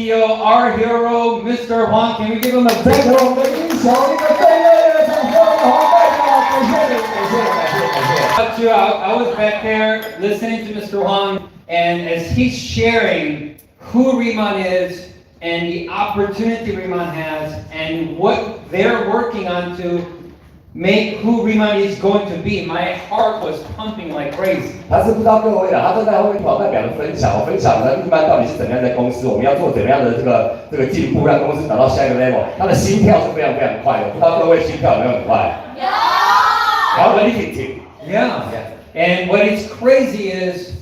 CEO, our hero, Mr. Huang. Can we give him a big 再给我们的英雄一个最热烈的掌声，黄代表，感谢你，感谢。I was back there listening to Mr. Huang, and as he's sharing who Riman is and the opportunity Riman has and what they're working on to make who Riman is going to be, my heart was pumping like crazy. 他是不知道各位的，他正在后面听代表的分享呢，Riman到底是怎么样的公司，我们要做怎么样的这个进步，让公司达到下一个 level。他的心跳是非常非常快的，不知道各位心跳有没有很快？有。然后你听听。Yeah. And what is crazy is,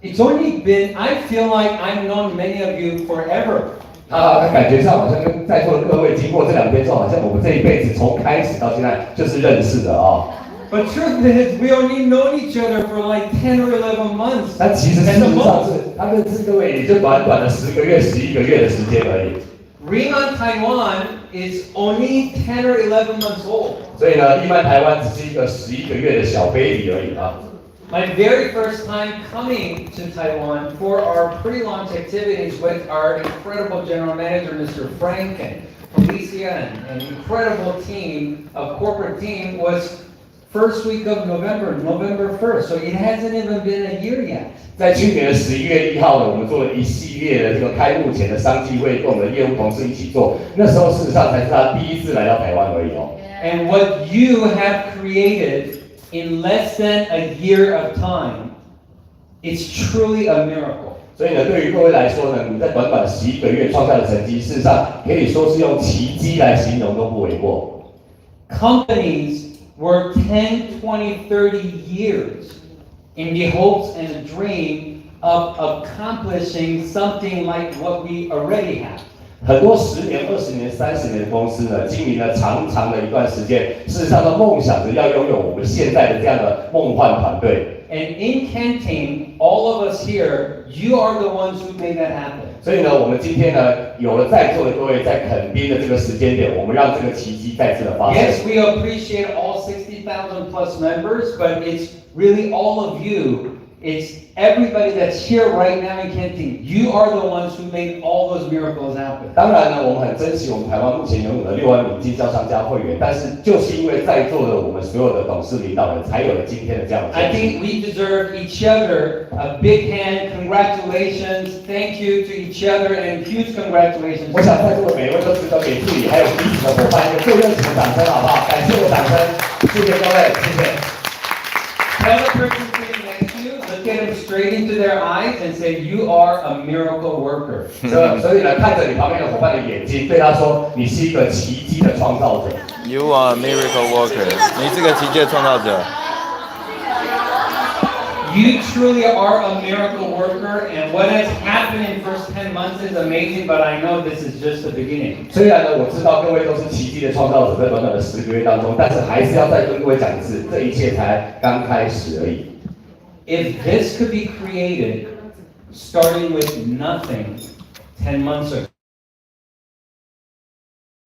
it's only been, I feel like I've known many of you forever. 他感觉上好像跟在座的各位经过这2天之后，好像我们这一辈子从开始到现在就是认识的啊。But truth is, we only known each other for like 10 or 11 months. 但其实事实上是，他认识各位也就短短的10个月、11个月的时间而已。Riman Taiwan is only 10 or 11 months old. 所以呢，Riman台湾只是一个11个月的小 baby 而已啊。My very first time coming to Taiwan for our pre-launch activities with our incredible general manager, Mr. Frank, and Felicia, and an incredible team, a corporate team, was first week of November 1st. So it hasn't even been a year yet. 在去年的11月1号呢，我们做了一系列的这个开幕前的商机会，跟我们的业务同事一起做。那时候事实上才是他第一次来到台湾而已哦。And what you have created in less than a year of time, it's truly a miracle. 所以呢，对于各位来说呢，你在短短11个月创下的成绩，事实上可以说是用奇迹来形容都不为过。Companies work 10, 20, 30 years in the hopes and the dream of accomplishing something like what we already have. 很多10年、20年、30年的公司呢，经营了长长的一段时间，事实上都梦想着要拥有我们现在的这样的梦幻团队。And in Canton, all of us here, you are the ones who made that happen. 所以呢，我们今天呢，有了在座的各位在垦丁的这个时间点，我们让这个奇迹再次的发生。Yes, we appreciate all 60,000 plus members, but it's really all of you. It's everybody that's here right now in Canton. You are the ones who made all those miracles happen. 当然呢，我们很珍惜我们台湾目前拥有的6万名经销商加会员，但是就是因为在座的我们所有的董事领导人，才有了今天的这样的。I think we deserve each other a big hand. Congratulations, thank you to each other, and huge congratulations. 我想在座的每位都值得给自己还有彼此的伙伴一个最热情的掌声，好不好？感谢的掌声，谢谢各位，谢谢。Tell the person sitting next to you, look at them straight into their eyes and say, "You are a miracle worker." 所以呢，看着你旁边的伙伴的眼睛，对他说：“你是一个奇迹的创造者。” You are a miracle worker. 你是个奇迹的创造者。You truly are a miracle worker, and what has happened in the first 10 months is amazing, but I know this is just the beginning. 虽然呢，我知道各位都是奇迹的创造者，在短短的10个月当中，但是还是要再跟各位讲一次，这一切才刚开始而已。If this could be created, starting with nothing 10 months ago,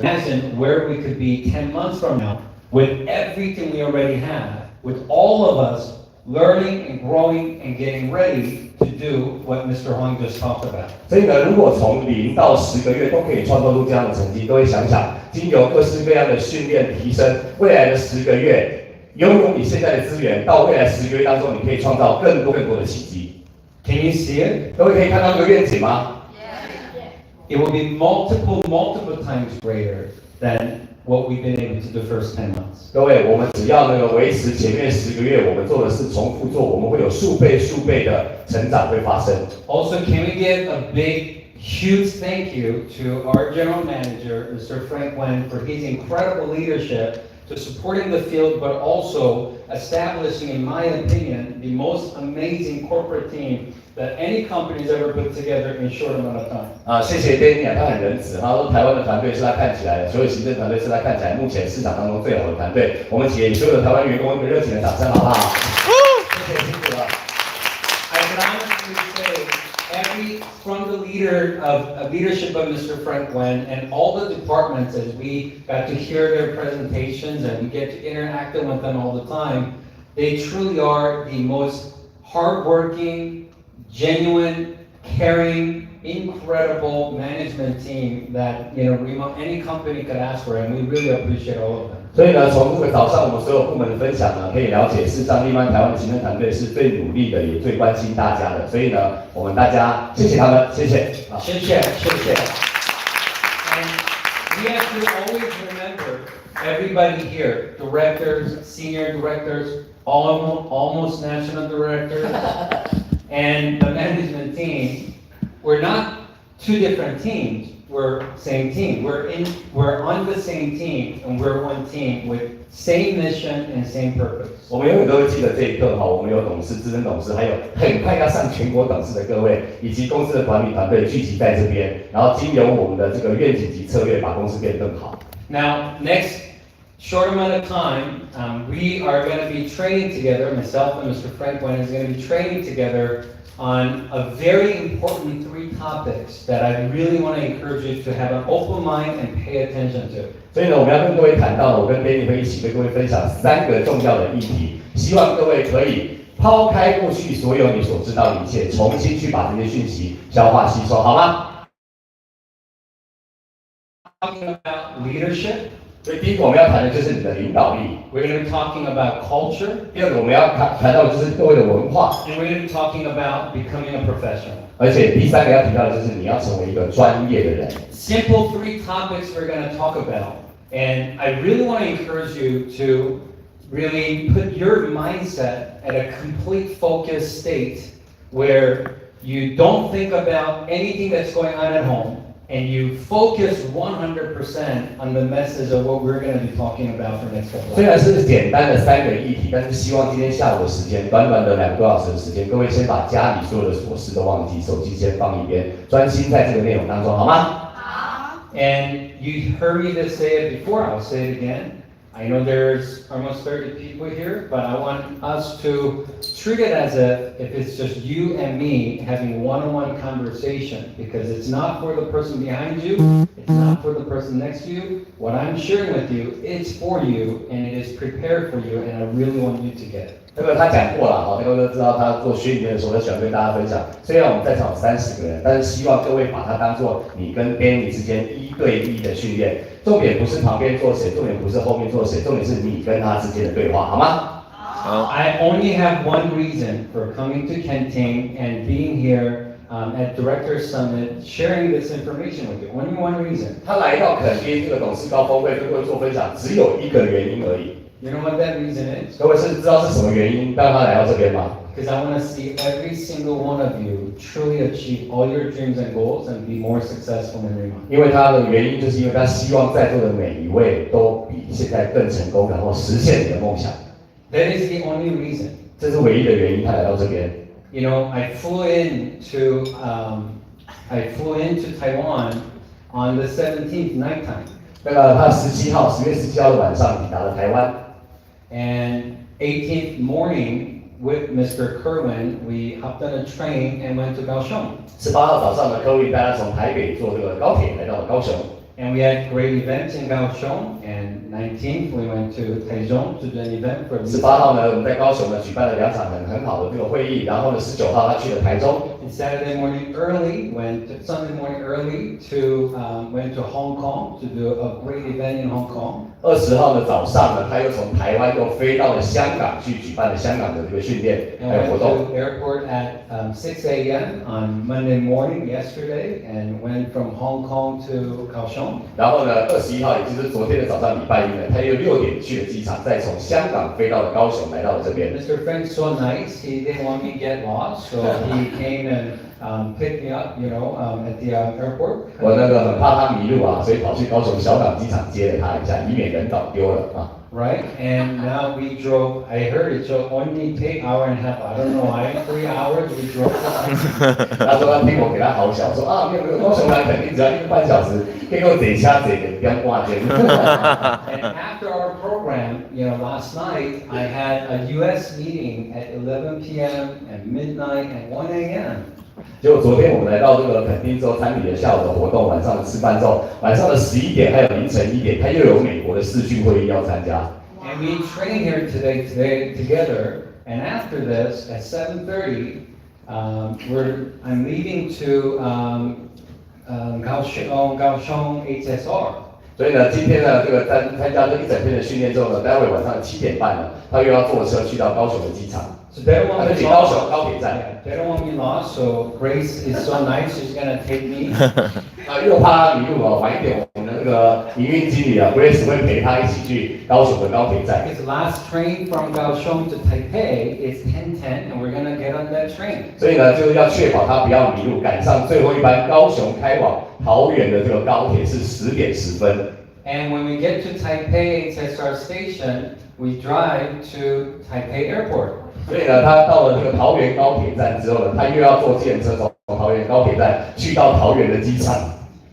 imagine where we could be 10 months from now with everything we already have, with all of us learning and growing and getting ready to do what Mr. Huang just talked about. 所以呢，如果从0到10个月都可以创造出这样的成绩，各位想想，经由各式各样的训练提升，未来的10个月，拥有你现在的资源，到未来10个月当中，你可以创造更多的奇迹。Can you see it? 各位可以看到这个愿景吗？ It will be multiple times greater than what we've been able to do the first 10 months. 各位，我们只要维持前面10个月我们做的事重复做，我们会有数倍的成长会发生。Also, can we give a big, huge thank you to our general manager, Mr. Frank Wen, for his incredible leadership to supporting the field, but also establishing, in my opinion, the most amazing corporate team that any company has ever put together in a short amount of time. 谢谢 Danny 他很仁慈，他说台湾的团队是他看起来的，所有行政团队是他看起来目前市场当中最好的团队。我们给所有的台湾员工一个热情的掌声，好不好？谢谢辛苦了。I can honestly say, from the leadership of Mr. Frank Wen and all the departments, as we got to hear their presentations and we get to interact with them all the time, they truly are the most hardworking, genuine, caring, incredible management team that Riman, any company could ask for, and we really appreciate all of them. 所以呢，从这个早上我们所有部门的分享呢，可以了解，事实上力曼台湾的行政团队是最努力的，也最关心大家的。所以呢，我们大家谢谢他们，谢谢，谢谢。And we have to always remember everybody here, directors, senior directors, almost national directors, and the management team. We're not two different teams. We're same team. We're on the same team, and we're one team with same mission and same purpose. 我们永远都会记得这一刻哈，我们有董事、资深董事，还有很快要上全国董事的各位，以及公司的管理团队聚集在这边，然后经由我们的这个愿景及策略，把公司变得更好。Now, next short amount of time, we are going to be training together. Myself and Mr. Franklin is going to be training together on a very important 3 topics that I really want to encourage you to have an open mind and pay attention to. 所以呢，我们要跟各位谈到，我跟 Danny 会一起跟各位分享3个重要的议题，希望各位可以抛开过去所有你所知道的一切，重新去把这些讯息消化吸收，好吗？ Talking about leadership. 所以第一个我们要谈的就是你的领导力。 We're going to be talking about culture. 第二个我们要谈到的就是各位的文化。 And we're going to be talking about becoming a professional. 而且第3个要提到的就是你要成为一个专业的人。 Simple 3 topics we're going to talk about. And I really want to encourage you to really put your mindset at a complete focused state where you don't think about anything that's going on at home and you focus 100% on the message of what we're going to be talking about for next couple of 虽然是简单的3个议题，但是希望今天下午的时间，短短的2个多小时的时间，各位先把家里所有的琐事都忘记，手机先放一边，专心在这个内容当中，好吗？ And you heard me just say it before, I'll say it again. I know there's almost 30 people here, but I want us to treat it as if it's just you and me having one-on-one conversation, because it's not for the person behind you, it's not for the person next to you. What I'm sharing with you, it's for you, and it is prepared for you, and I really want you to get it. 这个他讲过了哈，各位都知道他做学语言的时候，他喜欢跟大家分享。虽然我们在场有30个人，但是希望各位把它当做你跟 Danny 之间1对1的训练。重点不是旁边坐谁，重点不是后面坐谁，重点是你跟他之间的对话，好吗？好。I only have one reason for coming to Kenting and being here at Directors Summit, sharing this information with you. Only one reason. 他来到垦丁这个董事高峰会跟各位做分享，只有1个原因而已。 You know what that reason is? 各位是知道是什么原因让他来到这边吗？ Because I want to see every single one of you truly achieve all your dreams and goals and be more successful in Riman. 因为他的原因就是因为他希望在座的每一位都比现在更成功，然后实现你的梦想。 That is the only reason. 这是唯一的原因，他来到这边。 You know, I flew into Taiwan on the 17th nighttime. 那个他10月17号的晚上抵达了台湾。 And 18th morning with Mr. Kerwin, we hopped on a train and went to Kaohsiung. 18号早上呢，科维带他从台北坐这个高铁来到了高雄。 And we had great events in Kaohsiung. And 19th, we went to Taichung to do an event for 18号呢，我们在高雄呢举办了2场很好的这个会议，然后呢19号他去了台中。 And Sunday morning early went to Hong Kong to do a great event in Hong Kong. 20号的早上呢，他又从台湾又飞到了香港去举办了香港的这个训练还有 And 活 went 动。 to airport at 6 a.m. on Monday morning yesterday, and went from Hong Kong to Kaohsiung. 然后呢，21号也就是昨天的早上礼拜一呢，他又6点去了机场，再从香港飞到了高雄，来到了这边。 Mr. Frank's so nice, he didn't want me to get lost, so he came and picked me up, at the airport. 我那个很怕他迷路啊，所以跑去高雄小港机场接了他一下，以免人搞丢了啊。 Right, and now we drove. I heard it only take hour and a half. I don't know why. 3 hours we drove. 他说他听我给他好小，说啊没有，高雄来肯定只要1个半小时，结果坐车坐个点半钟。 And after our program, last night I had a U.S. meeting at 11 p.m. and midnight and 1 a.m. 结果昨天我们来到这个垦丁之后，参与了下午的活动，晚上的吃饭之后，晚上的11点还有凌晨1点，他又有美国的视讯会议要参加。 And we train here today together. And after this, at 7:30, I'm leaving to Kaohsiung HSR. 所以呢，今天呢，这个参加这一整天的训练之后呢，待会晚上7点半呢，他又要坐车去到高雄的机场。So they don't want me 高雄 lost. 高铁站。They don't want me lost. So Grace is so nice. She's gonna take me. 又怕他迷路哦，晚一点我们的那个营运经理啊 ，Grace 会陪他一起去高雄的高铁站。His last train from Kaohsiung to Taipei is 10:10, and we're gonna get on that train. 所以呢，就是要确保他不要迷路，赶上最后一班高雄开往桃园的这个高铁是10点10分。And when we get to Taipei HSR station, we drive to Taipei Airport. 所以呢，他到了这个桃园高铁站之后呢，他又要坐计程车从桃园高铁站去到桃园的机场。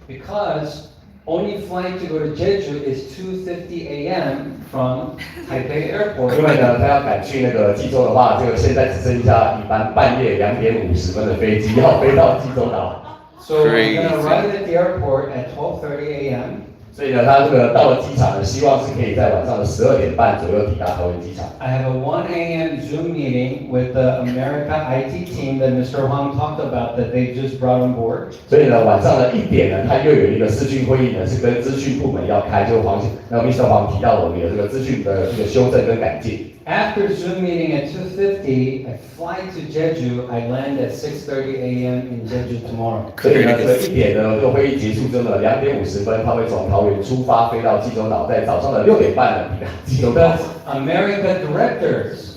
Because only flight to go to Jeju is 2:50 a.m. from Taipei Airport. 因为呢，他要赶去那个济州的话，这个现在只剩下一班半夜2点50分的飞机要飞到济州岛。So we're gonna arrive at the airport at 12:30 a.m. 所以呢，他这个到了机场呢，希望是可以在晚上的12点半左右抵达桃园机场。I have a 1 a.m. Zoom meeting with the America IT team that Mr. Huang talked about that they just brought on board. 所以呢，晚上的1点呢，他又有一个视讯会议呢，是跟资讯部门要开，就Mr. 黄提到我们有这个资讯的这个修正跟改进。After Zoom meeting at 2:50, I fly to Jeju. I land at 6:30 a.m. in Jeju tomorrow. 所以呢，这个1点呢，这个会议结束之后呢，2点50分，他会从桃园出发，飞到济州岛，在早上的6点半呢抵达济州岛。America directors,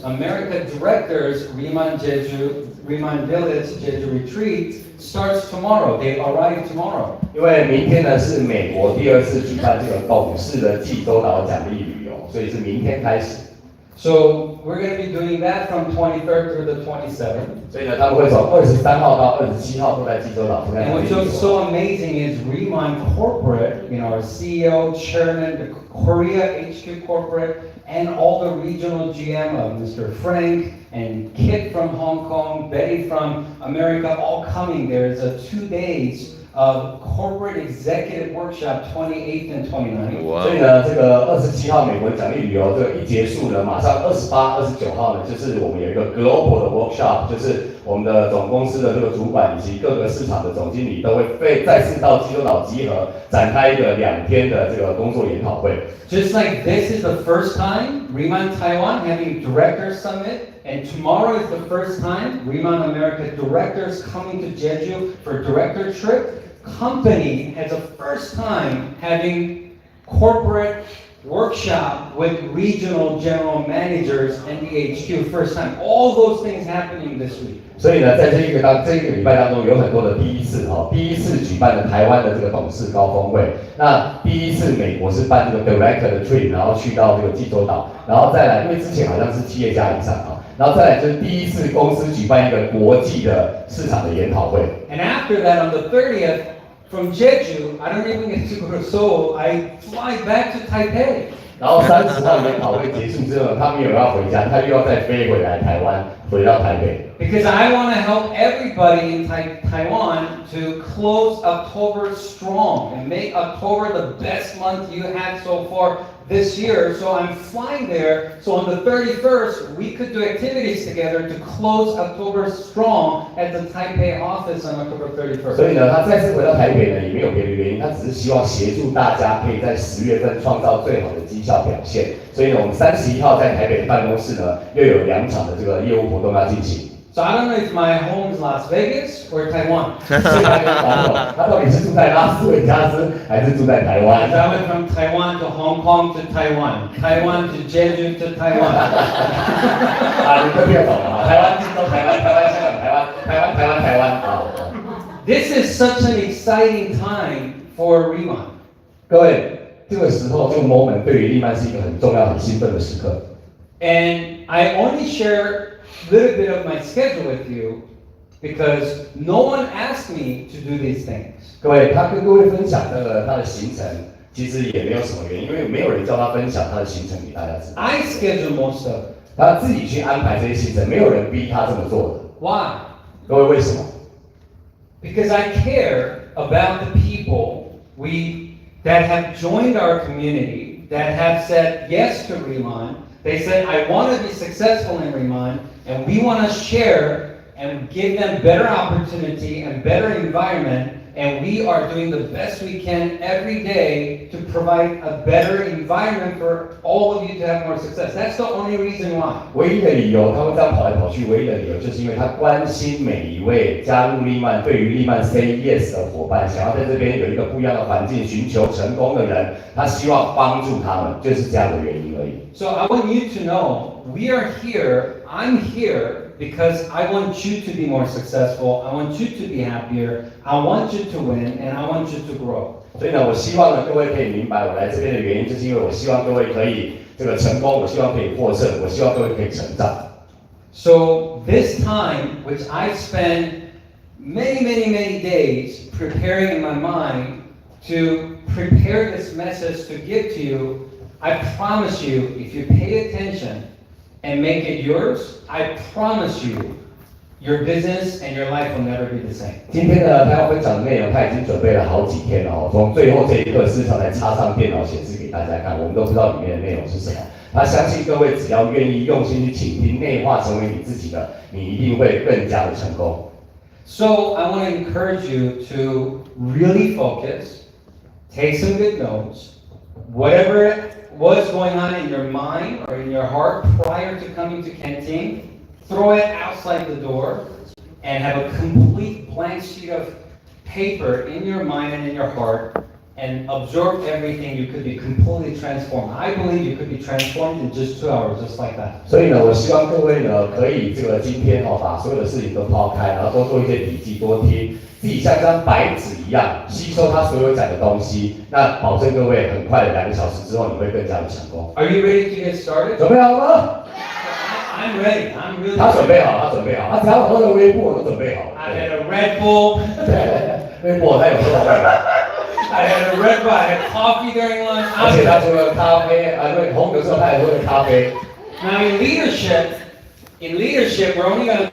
Riman Village Jeju Retreat starts tomorrow. They arrive tomorrow. 因为明天呢是美国第2次举办这个董事的济州岛奖励旅游，所以是明天开始。So we're going to be doing that from 23rd through the 27th. 所以呢，他们会从23号到27号都在济州岛。And what's just so amazing is Riman Corporate, our CEO, Chairman, the Korea HQ Corporate, and all the regional GM of Mr. Frank and Kit from Hong Kong, Betty from America, all coming. There's 2 days of corporate executive workshop 28th and 29th. 所以呢，这个27号美国奖励旅游这个一结束呢，马上28、29号呢，就是我们有一个 global 的 workshop， 就是我们的总公司的这个主管以及各个市场的总经理都会再次到济州岛集合，展开一个2天的这个工作研讨会。Just like this is the first time Riman Taiwan having Director Summit, and tomorrow is the first time Riman America Directors coming to Jeju for Director Trip. Company has a first time having corporate workshop with regional general managers and the HQ. First time. All those things happening this week. 所以呢，在这一个礼拜当中，有很多的第一次哈，第一次举办了台湾的这个董事高峰会，那第一次美国是办这个 director 的 trip， 然后去到这个济州岛，然后再来，因为之前好像是企业家以上啊，然后再来就是第一次公司举办一个国际的市场的研讨会。And after that, on the 30th, from Jeju, I don't even get to go to Seoul. I fly back to Taipei. 然后30号研讨会结束之后，他们有要回家，他又要再飞回来台湾，回到台北。Because I want to help everybody in Taiwan to close October strong and make October the best month you had so far this year. So I'm flying there. So on the 31st, we could do activities together to close October strong at the Taipei office on October 31st. 所以呢，他再次回到台北呢，也没有别的原因，他只是希望协助大家可以在10月份创造最好的绩效表现。所以呢，我们31号在台北的办公室呢，又有2场的这个业务活动要进行。So I don't know if my home is Las Vegas or Taiwan. 他到底是住在拉斯维加斯还是住在台湾？ I went from Taiwan to Hong Kong to Taiwan, Taiwan to Jeju to Taiwan. 啊，你都听得懂了吗？台湾、济州、台湾、香港、台湾啊！ This is such an exciting time for Riman. 各位，这个时候这个 moment 对于利曼是一个很重要、很兴奋的时刻。And I only share a little bit of my schedule with you because no one asked me to do these things. 各位，他跟各位分享他的行程，其实也没有什么原因，因为没有人叫他分享他的行程给大家知道。I schedule most of it. 他自己去安排这些行程，没有人逼他这么做的。Why? 各位，为什么？ Because I care about the people that have joined our community, that have said yes to Riman. They said, I want to be successful in Riman, and we want to share and give them better opportunity and better environment. And we are doing the best we can every day to provide a better environment for all of you to have more success. That's the only reason why. 唯一的理由，他会这样跑来跑去，唯一的理由就是因为他关心每一位加入力曼、对于力曼 say yes 的伙伴，想要在这边有一个不一样的环境，寻求成功的人，他希望帮助他们，就是这样的原因而已。So I want you to know, we are here, I'm here, because I want you to be more successful, I want you to be happier, I want you to win, and I want you to grow. 所以呢，我希望呢各位可以明白我来这边的原因，就是因为我希望各位可以这个成功，我希望可以获胜，我希望各位可以成长。So this time, which I've spent many days preparing in my mind to prepare this message to give to you, I promise you, if you pay attention and make it yours, I promise you, your business and your life will never be the same. 今天呢，他要分享的内容，他已经准备了好几天了哦。从最后这一刻，市场才插上电脑显示给大家看，我们都不知道里面的内容是什么。他相信各位只要愿意用心去倾听，内化成为你自己的，你一定会更加的成功。So I want to encourage you to really focus, take some good notes, whatever was going on in your mind or in your heart prior to coming to Canteen, throw it outside the door and have a complete blank sheet of paper in your mind and in your heart and absorb everything. You could be completely transformed. I believe you could be transformed in just 2 hours, just like that. 所以呢，我希望各位呢，可以这个今天哦，把所有的事情都抛开，然后多做一些笔记，多听，自己像一张白纸一样吸收他所有讲的东西。那保证各位很快的2个小时之后，你会更加的成功。Are you ready to get started? 准备好了吗？ I'm ready. I'm really 他准备好，他准备好，他只要喝了微波我都准备好了。I had a Red Bull. 微波他有喝到味道。I had a Red Bull. I had coffee during lunch. 而且他除了咖啡，对，红的时候他也喝了咖啡。Now in leadership, we're only going to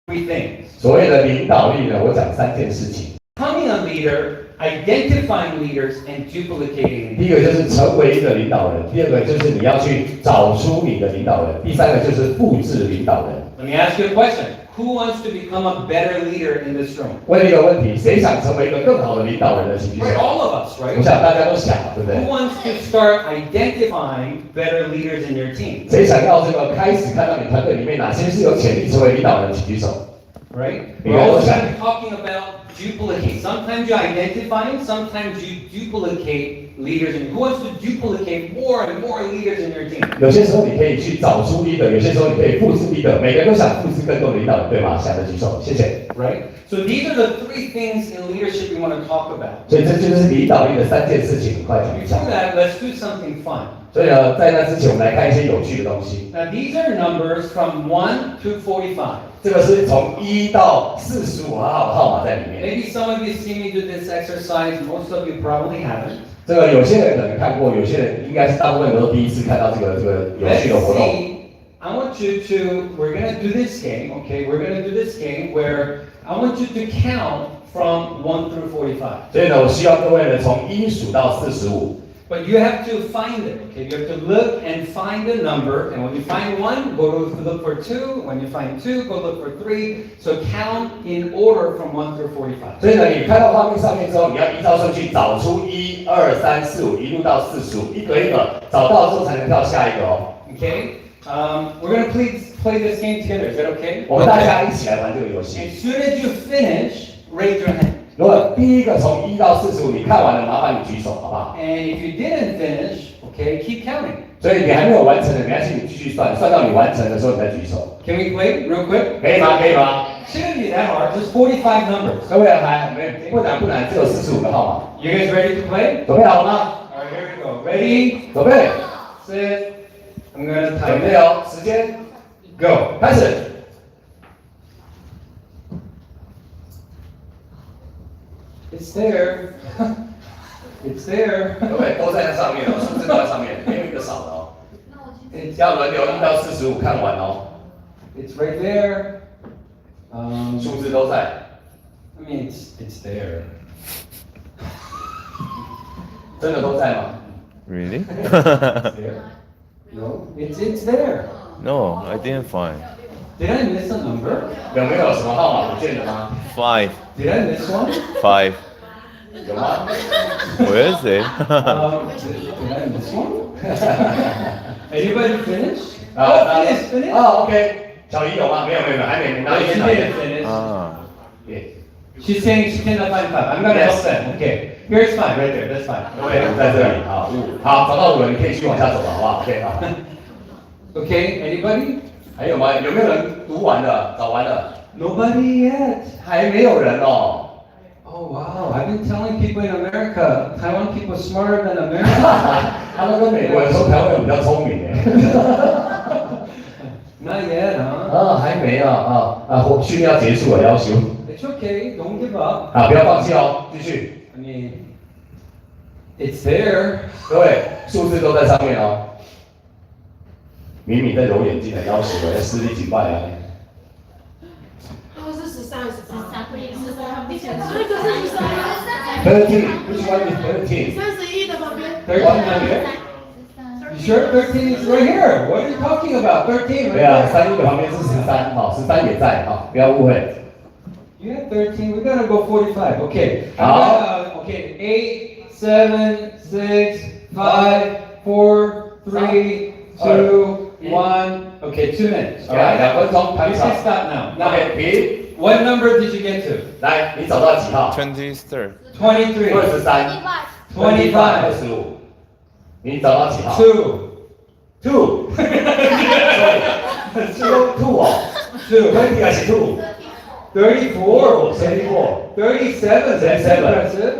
do 3 things. 所谓的领导力呢，我讲3件事情。Becoming a leader, identifying leaders, and duplicating 第一个就是成为一个领导人，第二个就是你要去找出你的领导人，第三个就是复制领导人。Let me ask you a question. Who wants to become a better leader in this room? 问一个问题，谁想成为一个更好的领导人呢？请举手。 Right, all of us, 我 right? 想大家都想，对不对 Who？ wants to start identifying better leaders in your team? 谁想要这个开始看到你团队里面哪些是有潜力成为领导人，请举手。 Right? We're also going to be talking about duplicate. Sometimes you identify them, sometimes you duplicate leaders. And who wants to duplicate more and more leaders in your team? 有些时候你可以去找出 leader，有些时候你可以复制 leader，每个人都想复制更多的领导人，对吗？想的举手，谢谢。Right? So these are the 3 things in leadership we want to talk about. 所以这就是领导力的3件事情，很快讲一下 Before。that, let's do something fun. 所以呢，在那之前，我们来看一些有趣的东西。 Now these are numbers from 1 to 45. 这个是从1到45号的号码在里面。 Maybe some of you see me do this exercise, most of you probably haven't. 这个有些人可能看过，有些人应该是大部分人都第一次看到这个有趣的 Let's 活动。 see. I want you to, we're going to do this game, okay? We're going to do this game where I want you to count from 1 through 45. 所以呢，我希望各位呢从1数到45。 But you have to find it, okay? You have to look and find a number, and when you find 1, go to look for 2. When you find 2, go look for 3. So count in order from 1 through 45. 所以呢，你看到画面上面之后，你要依照顺序找出1、2、3、4、5，一路到45，一个一个找到之后才能跳下一个哦。Okay? We're going to play this game together. Is that okay? 我们大家一起来玩这个游戏。 As soon as you finish, raise your hand. 如果第一个从1到45你看完了，麻烦你举手，好不好？ And if you didn't finish, okay, keep counting. 所以你还没有完成的，没关系，你继续算，算到你完成的时候你再举手， Can we play real quick? 可以吗？可以吗？ Shouldn't be that hard. Just 45 numbers. 各位还不难，只有45个号码。 You guys ready to play? 准备好了吗？ All right, here we go. Ready, 准备， set. I'm gonna 准 type 备 it. 哦，时间 Go. 开始。 It's there. It's there. 各位都在那上面哦，数字都在上面，没有一个少的哦。 It's, 要轮流1到45看完哦， it's right there. 数字都在。 I mean, it's there. 真的都在吗？ Really? It's there. No, it's there. No, I didn't find. Did I miss a number? 有没有什么号码不见了吗？ 5. Did I miss one? 5. 有吗？ Where is it? Did I miss one? Anybody finish? 啊 finish. 啊 OK， 小姨有吗？没有，还没，哪一 She 哪一 didn't finish. 啊 She's saying she cannot find 5. I'm gonna help them. Okay. Here's 5 right there. That's 5. 对，在这里啊好，找到5了，你可以继续往下走了，好不好 ？OK 好。Okay. Anybody? 还有吗？有没有人读完了、找完了？ Nobody yet. 还没有人哦。 Oh wow! I've been telling people in America, Taiwan people smarter than America. 他们跟美国人说台湾人比较聪明哎。Not yet, huh? 啊，还没训练要结束了，要求。It's okay. Don't give up. 啊，不要放弃哦，继续。I mean, it's there. 各位，数字都在上面哦。敏敏在揉眼睛的，要求了，要实力警报啊。是13，13，13 which one is 13? 31的旁边。 13 right here. You sure 13 is right here? What are you talking about? 13 right 对啊 there. ，31的旁边是13，好，13也在，好，不要误会。 You have 13. We gotta go 45. Okay. Ah. Okay. 8, 7, 6, 5, 4, 3, 2, 1. Okay. 2 minutes. All 来， right. 2分钟， You 开 can 场。 stop now. Now, OK，停。 what number did you get to? 来，你找到几号？ 23. 23. 23、 25. 25。你找到几号 2. ？2。2哦。 2. 20还是2？ 34. 34。 37. That's impressive.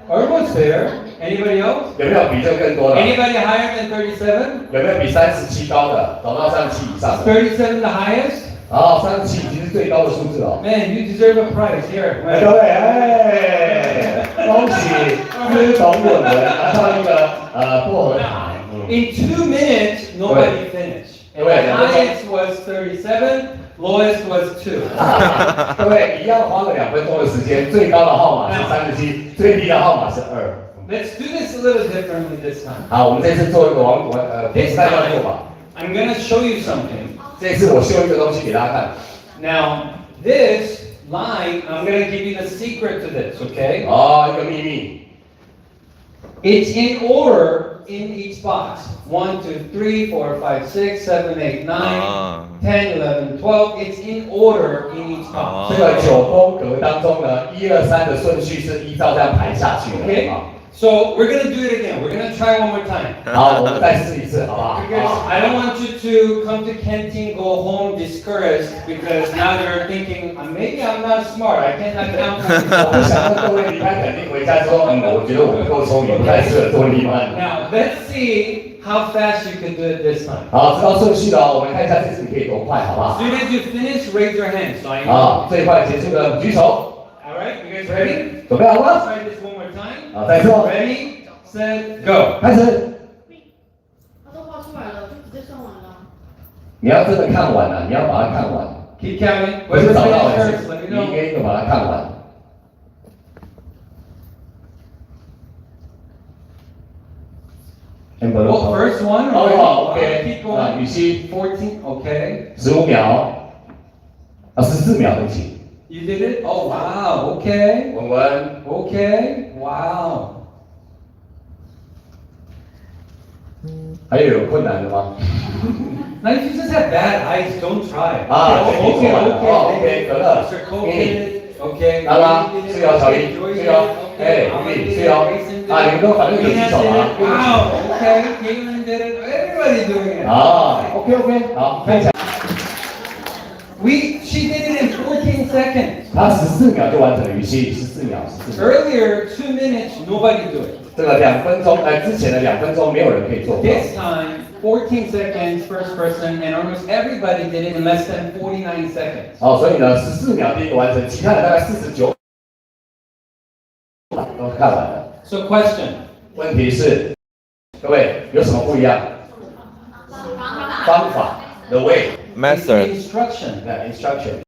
Almost there. Anybody else? 有没有比这更多的？ Anybody higher than 37? 有没有比37高的？找到37以上的。 37 the highest? 好，37已经是最高的数字了。 Man, you deserve a prize. Here. 各位，哎，恭喜资董稳文拿到一个薄荷糖。In 2 minutes, nobody finished. And the highest was 37, lowest was 2. 各位一样花了2分钟的时间，最高的号码是37，最低的号码是2。 Let's do this a little differently this time. 好，我们这次做一个平台的做法。 I'm going to show you something. 这次我秀一个东西给大家看。 Now, this line, I'm going to give you the secret to this, okay? 哦，一个秘密。 It's in order in each box. 1, 2, 3, 4, 5, 6, 7, 8, 9, 10, 11, 12. It's in order in each box. 这个9宫格当中呢，1、2、3的顺序是依照这样排下去的。 Okay? So we're going to do it again. We're going to try one more time. 好，我们再试一次，好不好？ Because I don't want you to come to Kenting, go home discouraged because now you're thinking, maybe I'm not smart. I cannot count. 我不想让各位离开肯定回家说，我觉得我不够聪明，不太适合做力曼。 Now let's see how fast you can do it this time. 好，知道顺序了哦，我们看一下这次你可以多快，好不好 As？ soon as you finish, raise your hand. So I know. 好，最快结束的举手， All right, you guys ready? 准备好 Let's 吗？ try this one more time. 好，再说， Ready, set, go. 开始。他都画出来了，就直接算完了。你要真的看完了，你要把它看完， Keep counting. 不是 Whoever's 找到 finished 为 first, 止， let me 你一 know. 个一个把它看完。Well, first one. 哦 Okay. Keep ，OK，那 going. 雨熙 14. Okay. 15秒，14秒，对不起， You did it? Oh, wow. Okay. 文文， Okay. Wow. 还有困难的吗？ Now, if you just have bad eyes, don't try. 啊 Okay, OK，可乐 Mr. Coke, okay. 来吧，是哦，小林，是哦，哎，丽，是哦，啊，你们都反正有举手啊。 Wow, okay. Caitlin did it. Everybody doing it. 啊 ，OK，好，看起来 She did it in 14 seconds. 他14秒就完成了，雨熙14秒，14秒。 Earlier, 2 minutes, nobody do it. 这个2分钟，之前的2分钟没有人可以做到。 This time, 14 seconds, first person, and almost everybody did it in less than 49 seconds. 好，所以呢，14秒第一个完成，其他人大概49都看完了。 So question, 问题是，各位有什么不一样？方法 ，the way， Method. instruction the instruction。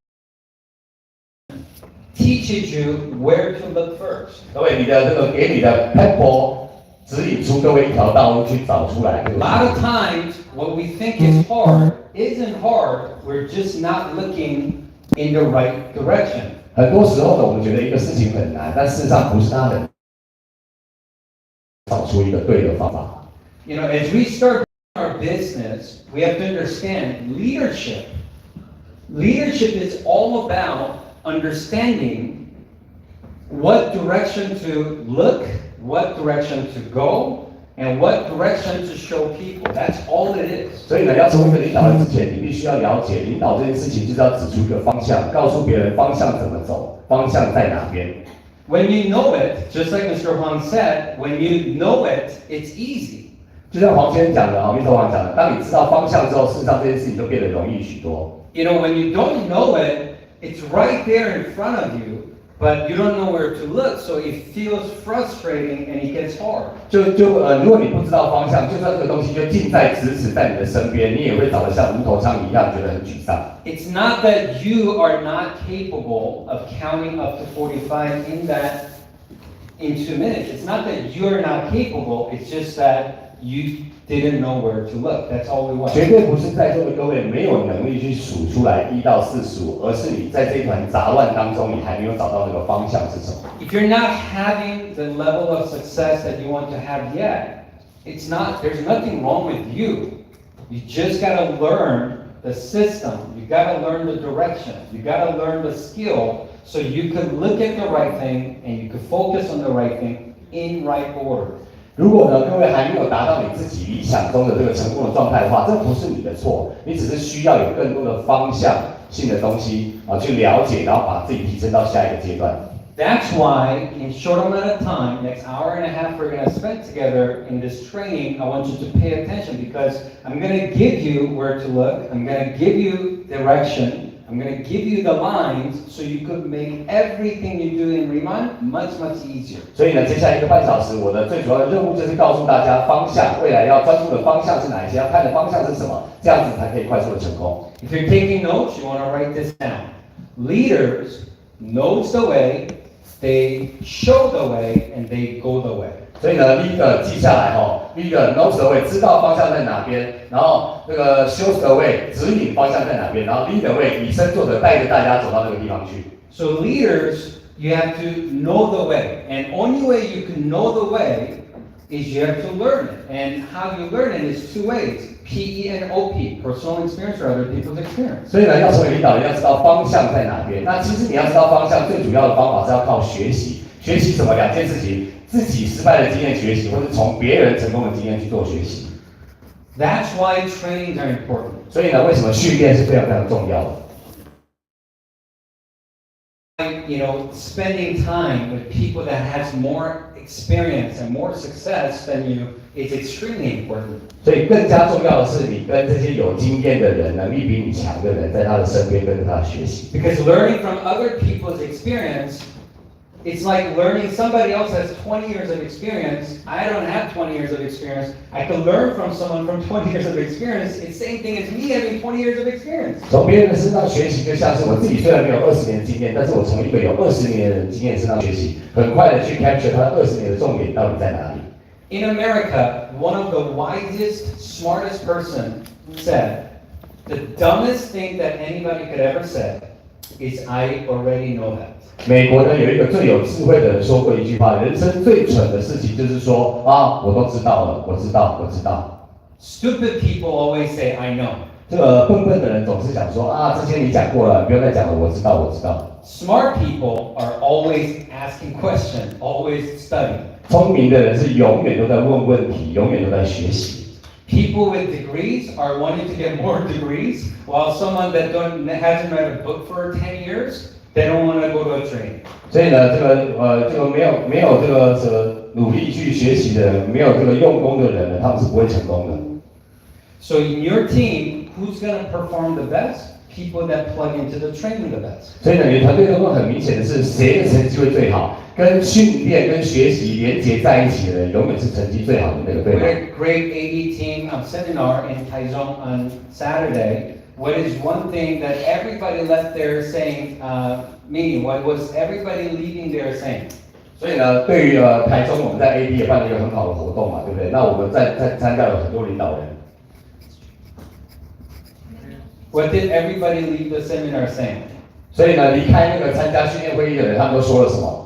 teaches you where to look first. 各位，你的这个给你的 pebble 指引出各位一条道路去找出来。 A lot of times, what we think is hard isn't hard. We're just not looking in the right direction. 很多时候呢，我们觉得一个事情很难，但事实上不是它很找出一个对的方法。You know, as we start our business, we have to understand leadership. Leadership is all about understanding what direction to look, what direction to go, and what direction to show people. That's all it is. 所以呢，要成为一个领导人之前，你必须要了解领导这件事情，就是要指出一个方向，告诉别人方向怎么走，方向在哪边。When you know it, just like Mr. Huang said, when you know it, it's easy. 就像黄先生讲的啊，Mr. Huang讲的，当你知道方向之后，事实上这件事情就变得容易许多。You know, when you don't know it, it's right there in front of you, but you don't know where to look, so it feels frustrating and it gets hard. 如果你不知道方向，就算这个东西就近在咫尺，在你的身边，你也会找得像无头苍蝇一样，觉得很沮丧。It's not that you are not capable of counting up to 45 in 2 minutes. It's not that you're not capable. It's just that you didn't know where to look. That's all we want. 绝对不是在座的各位没有能力去数出来1到45，而是你在这一团杂乱当中，你还没有找到那个方向是什么。If you're not having the level of success that you want to have yet, it's not. There's nothing wrong with you. You just gotta learn the system. You gotta learn the direction. You gotta learn the skill so you could look at the right thing and you could focus on the right thing in right order. 如果呢，各位还没有达到你自己理想中的这个成功的状态的话，这不是你的错，你只是需要有更多的方向性的东西啊去了解，然后把自己提升到下一个阶段。That's why, in short amount of time, next hour and a half we're going to spend together in this training, I want you to pay attention because I'm going to give you where to look, I'm going to give you direction, I'm going to give you the lines so you could make everything you do in Riman much easier. 所以呢，接下来1个半小时，我的最主要的任务就是告诉大家方向，未来要专注的方向是哪一些，要看的方向是什么，这样子才可以快速的成功。If you're taking notes, you want to write this down. Leaders knows the way, they show the way, and they go the way. 所以呢，第一个记下来第一个 knows the way 知道方向在哪边，然后这个 shows the way 指引方向在哪边，然后 lead the way 以身作则带着大家走到那个地方去。So leaders, you have to know the way, and only way you can know the way is you have to learn it. And how you learn it is 2 ways: PE and OP, personal experience or other people's experience. 所以呢，要成为领导人，要知道方向在哪边。那其实你要知道方向，最主要的方法是要靠学习。学习什么？2件事情：自己失败的经验学习，或是从别人成功的经验去做学习。That's why trainings are important. 所以呢，为什么训练是非常非常重要的？ You know, spending time with people that has more experience and more success than you is extremely important. 所以更加重要的是，你跟这些有经验的人、能力比你强的人，在他的身边跟着他学习。Because learning from other people's experience, it's like learning somebody else has 20 years of experience. I don't have 20 years of experience. I can learn from someone from 20 years of experience. It's the same thing as me having 20 years of experience. 从别人的身上学习，就像是我自己虽然没有20年的经验，但是我从一个有20年的人经验身上学习，很快的去 capture 他20年的重点到底在哪里。In America, one of the wisest, smartest person said, the dumbest thing that anybody could ever say is, I already know that. 美国呢有一个最有智慧的人说过一句话：人生最蠢的事情就是说啊，我都知道了，我知道。Stupid people always say, I know. 这个笨的人总是讲说啊，之前你讲过了，不用再讲了，我知道。Smart people are always asking questions, always studying. 聪明的人是永远都在问问题，永远都在学习。People with degrees are wanting to get more degrees, while someone that hasn't read a book for 10 years, they don't want to go to a training. 所以呢，这个没有这个努力去学习的人，没有这个用功的人呢，他们是不会成功的。So in your team, who's going to perform the best? People that plug into the training the best. 所以呢，你的团队当中很明显的是谁的成绩会最好，跟训练跟学习连结在一起的人，永远是成绩最好的那个，对吗？ We had a great AD team seminar in Taichung on Saturday. What is one thing that everybody left there saying? Meaning, what was everybody leaving there saying? 所以呢，对于台中我们在 AD 也办了一个很好的活动嘛，对不对？那我们在参加了很多领导人。What did everybody leave the seminar saying? 所以呢，离开那个参加训练会议的人，他们都说了什么？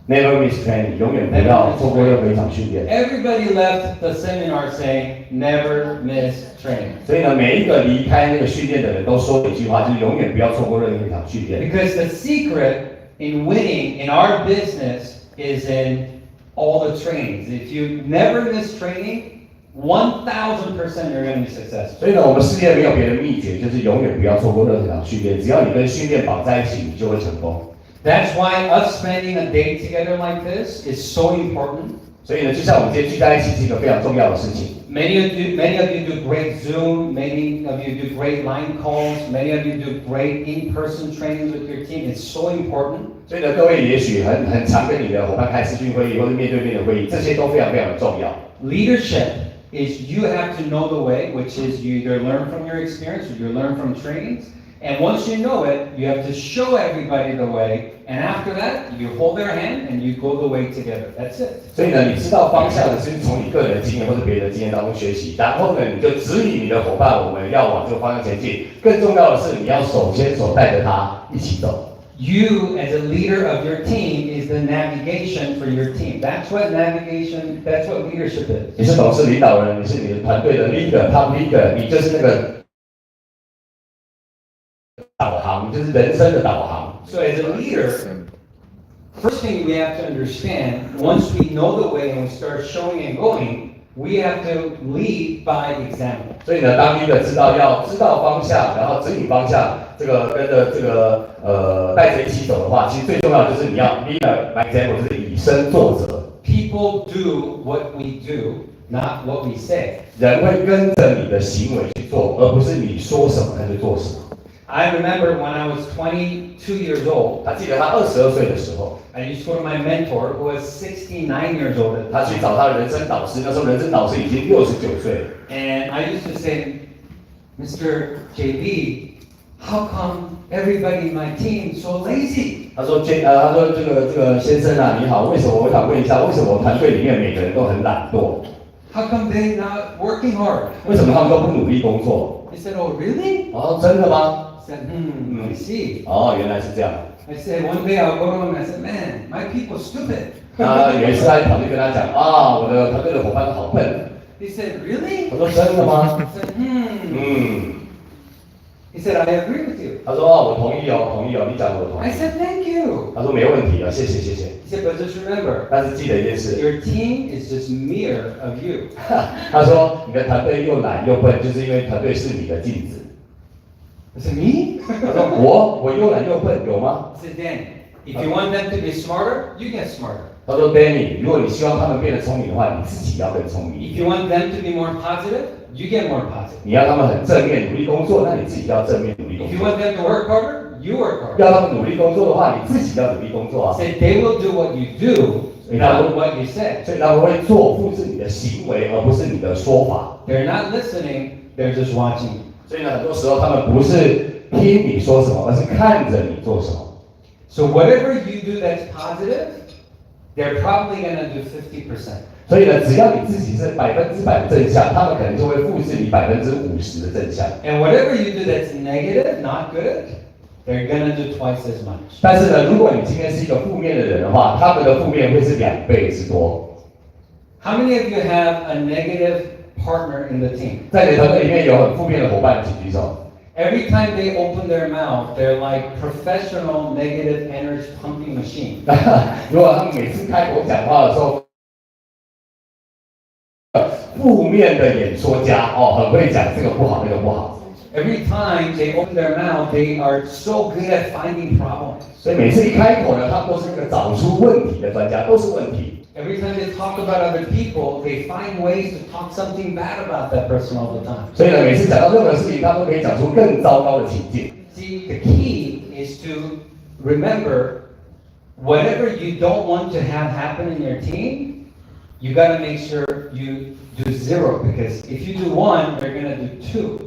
Never miss training， 永远不要错过任何一场训练。 Everybody left the seminar saying, never miss training. 所以呢，每一个离开那个训练的人都说了一句话，就是永远不要错过任何一场训练。 Because the secret in winning in our business is in all the trainings. If you never miss training, 1000% you're going to be successful. 所以呢，我们事业没有别的秘诀，就是永远不要错过任何一场训练。只要你跟训练绑在一起，你就会成功。 That's why us spending a day together like this is so important. 所以呢，就像我们今天聚在一起是一个非常重要的事情。 Many of you do great Zoom. Many of you do great line calls. Many of you do great in-person trainings with your team. It's so important. 所以呢，各位也许很常跟你的伙伴开视讯会议或者面对面的会议，这些都非常非常的重要。 Leadership is you have to know the way, which is you either learn from your experience or you learn from trainings. And once you know it, you have to show everybody the way. And after that, you hold their hand and you go the way together. That's it. 所以呢，你知道方向的是从你个人的经验或者别人的经验当中学习，然后呢，你就指引你的伙伴，我们要往这个方向前进。更重要的是，你要手牵手带着他一起走。 You, as a leader of your team, is the navigation for your team. That's what leadership is. 你是董事领导人，你是你的团队的 leader，top leader， 你就是那个导航，就是人生的导航。 So as a leader, first thing we have to understand, once we know the way and we start showing and going, we have to lead by example. 所以呢，当 leader 知道方向，然后指引方向，这个跟着这个带着一起走的话，其实最重要的就是你要 leader by example， 就是以身作则。 People do what we do, not what we say. 人会跟着你的行为去做，而不是你说什么他就做什么。 I remember when I was 22 years old, 他记得他22岁的时候， I used to go to my mentor who was 69 years old at the 他去找他的人生导师，那时候人生导师已经69岁了。 And I used to say, Mr. JB, how come everybody in my team so lazy? 他说这个先生啊，你好，为什么我想问一下，为什么我团队里面每个人都很懒惰？ How come they not working hard? 为什么他们都不努力工作？ He said, oh, really? 哦，真的吗？ I said, I see. 哦，原来是这样。 I said, one day I'll go to him and I said, man, my people stupid. 有一次他跑去跟他讲啊，我的团队的伙伴好笨。 He said, really? 我说真的吗？ I said, He said, I agree with you. 他说哦，我同意哦，你讲的我同 I 意。 said, thank you. 他说没问题啊，谢谢。 He said, but just remember, 但是记得一件事， your team is just mirror of you. 他说你的团队又懒又笨，就是因为团队是你的镜子。 I said, me? 他说我又懒又笨，有吗？ I said, Danny, if you want them to be smarter, you get smarter. 他说 Danny， 如果你希望他们变得聪明的话，你自己要更聪明。 If you want them to be more positive, you get more positive. 你要他们很正面努力工作，那你自己要正面努力工 If you 作。 want them to work harder, you work harder. 要他们努力工作的话，你自己要努力工作啊。 I said, they will do what you do, not what you say. 所以他们会做复制你的行为，而不是你的说法。 They're not listening, they're just watching you. 所以呢，很多时候他们不是听你说什么，而是看着你做什么。 So whatever you do that's positive, they're probably going to do 50%. 所以呢，只要你自己是100%的正向，他们可能就会复制你50%的正向。 And whatever you do that's negative, not good, they're going to do twice as much. 但是呢，如果你今天是一个负面的人的话，他们的负面会是2倍之多。 How many of you have a negative partner in the team? 在你的团队里面有很负面的伙伴，请举手。 Every time they open their mouth, they're like professional negative energy pumping machine. 如果他们每次开口讲话的时候，负面的演说家哦，很会讲这个不好那个不好。 Every time they open their mouth, they are so good at finding problems. 所以每次一开口呢，他们都是那个找出问题的专家，都是问题。 Every time they talk about other people, they find ways to talk something bad about that person all the time. 所以呢，每次讲到任何事情，他都可以讲出更糟糕的情境。 See, the key is to remember whatever you don't want to have happen in your team, you got to make sure you do 0 because if you do 1, they're going to do 2.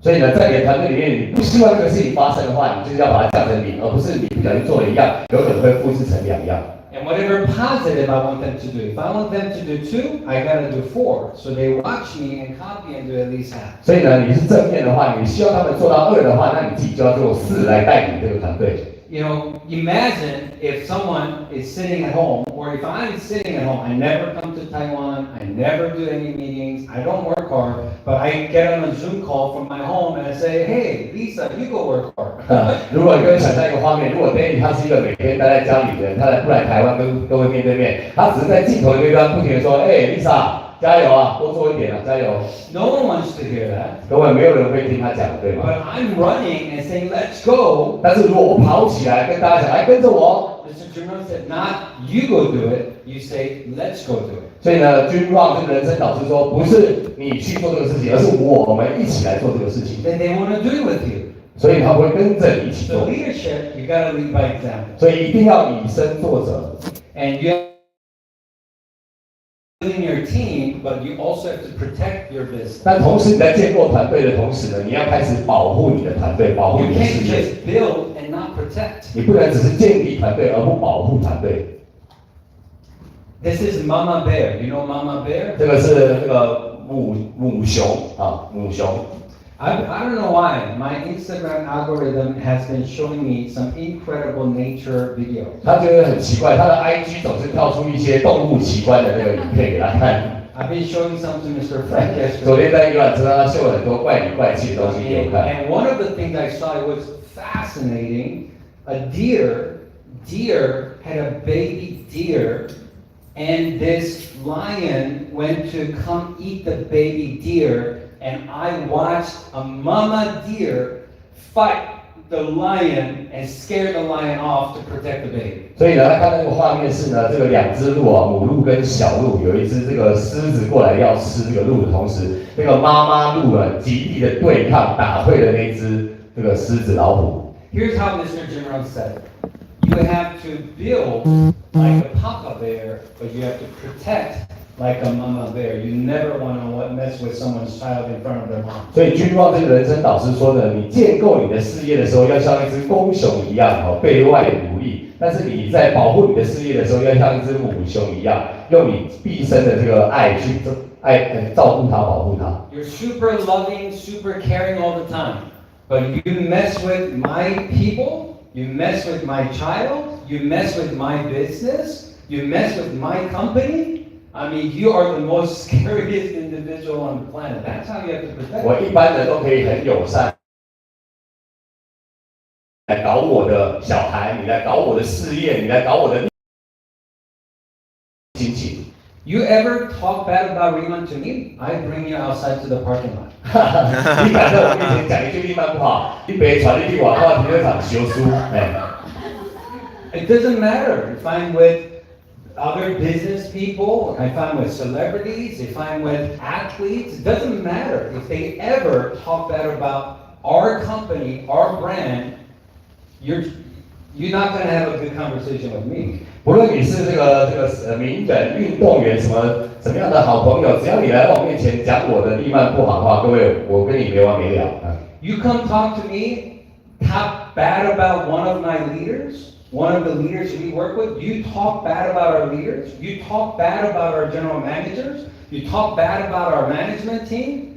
所以呢，在你的团队里面，你不希望这个事情发生的话，你就是要把它降成0，而不是你不小心做了1样，有可能会复制成2样。And whatever positive I want them to do. If I want them to do 2, I gotta do 4. So they watch me and copy and do at least half. 所以呢，你是正面的话，你希望他们做到2的话，那你自己就要做4来带领这个团队。You know, imagine if someone is sitting at home, or if I'm sitting at home, I never come to Taiwan, I never do any meetings, I don't work hard, but I get on a Zoom call from my home and I say, hey, Lisa, you go work hard. 如果你可以想象一个画面，如果 Danny 他是一个每天待在家里的人，他不来台湾跟各位面对面，他只是在镜头那边不停的说，哎 ，Lisa。加油啊，多做一点啊，加油 No one wants to hear that. 各位，没有人会听他讲，对吗 But I'm running and saying, let's go. 但是如果我跑起来跟大家讲，来跟着我， Mr. Jerome said, not you go do it, you say, let's go do it. 所以呢，君望这个人生导师说，不是你去做这个事情，而是我们一起来做这个事情。Then they want to do it with you. 所以他会跟着你一起 So 做。 leadership, you gotta lead by example. 所以一定要以身作则。 And you have in your team, but you also have to protect your business. 但同时你在建构团队的同时呢，你要开始保护你的团队，保护 You 你的事 can't 业。 just build and not protect. 你不能只是建立团队而不保护团队。 This is Mama Bear. You know Mama Bear? 这个是那个母熊啊，母熊。 I don't know why. My Instagram algorithm has been showing me some incredible nature videos. 他觉得很奇怪，他的 IG 总是跳出一些动物奇观的那个影片给他看。 I've been showing some to Mr. Frank 昨 yesterday. 天在游览车上，他秀了很多怪里怪气的东西给我看。 And one of the things I saw was fascinating. A deer had a baby deer, and this lion went to come eat the baby deer. And I watched a mama deer fight the lion and scare the lion off to protect the baby. 所以呢，他看那个画面是呢，这个2只鹿啊，母鹿跟小鹿，有一只这个狮子过来要吃这个鹿的同时，那个妈妈鹿呢，极力的对抗，打退了那只这个狮子老虎。 Here's how Mr. Jerome said it. You have to build like a papa bear, but you have to protect like a mama bear. You never want to mess with someone's child in front of their mom. 所以君望这个人生导师说的，你建构你的事业的时候，要像一只公熊一样哦，对外努力；但是你在保护你的事业的时候，要像一只母熊一样，用你毕生的这个爱去照顾它、保护它。 You're super loving, super caring all the time. But you mess with my people, you mess with my child, you mess with my business, you mess with my company. I mean, you are the most scariest individual on the planet. That's how you have to protect. 我一般人都可以很友善，来搞我的小孩，你来搞我的事业，你来搞我的亲戚。 You ever talk bad about Riman to me? I bring you outside to the parking lot. 你敢在我面前讲一句力曼不好，你别传一句话到停车场修书，It doesn't matter if I'm with other business people, if I'm with celebrities, if I'm with athletes. It doesn't matter if they ever talk bad about our company, our brand. You're not going to have a good conversation with me. 不论你是这个名人、运动员，什么样的好朋友，只要你来到我面前讲我的力曼不好的话，各位，我跟你没完没了啊。 You come talk to me, talk bad about one of my leaders, one of the leaders we work with. You talk bad about our leaders. You talk bad about our general managers. You talk bad about our management team.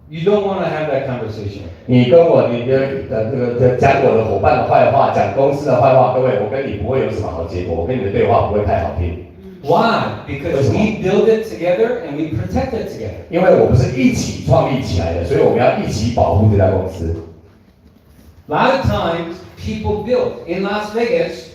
You don't want to have that conversation. 你跟我这个讲我的伙伴的坏话，讲公司的坏话，各位，我跟你不会有什么好结果，我跟你的对话不会太好听。 Why? Because we build it together and we protect it together. 因为我们是一起创立起来的，所以我们要一起保护这家公司。 A lot of times, people build in Las Vegas.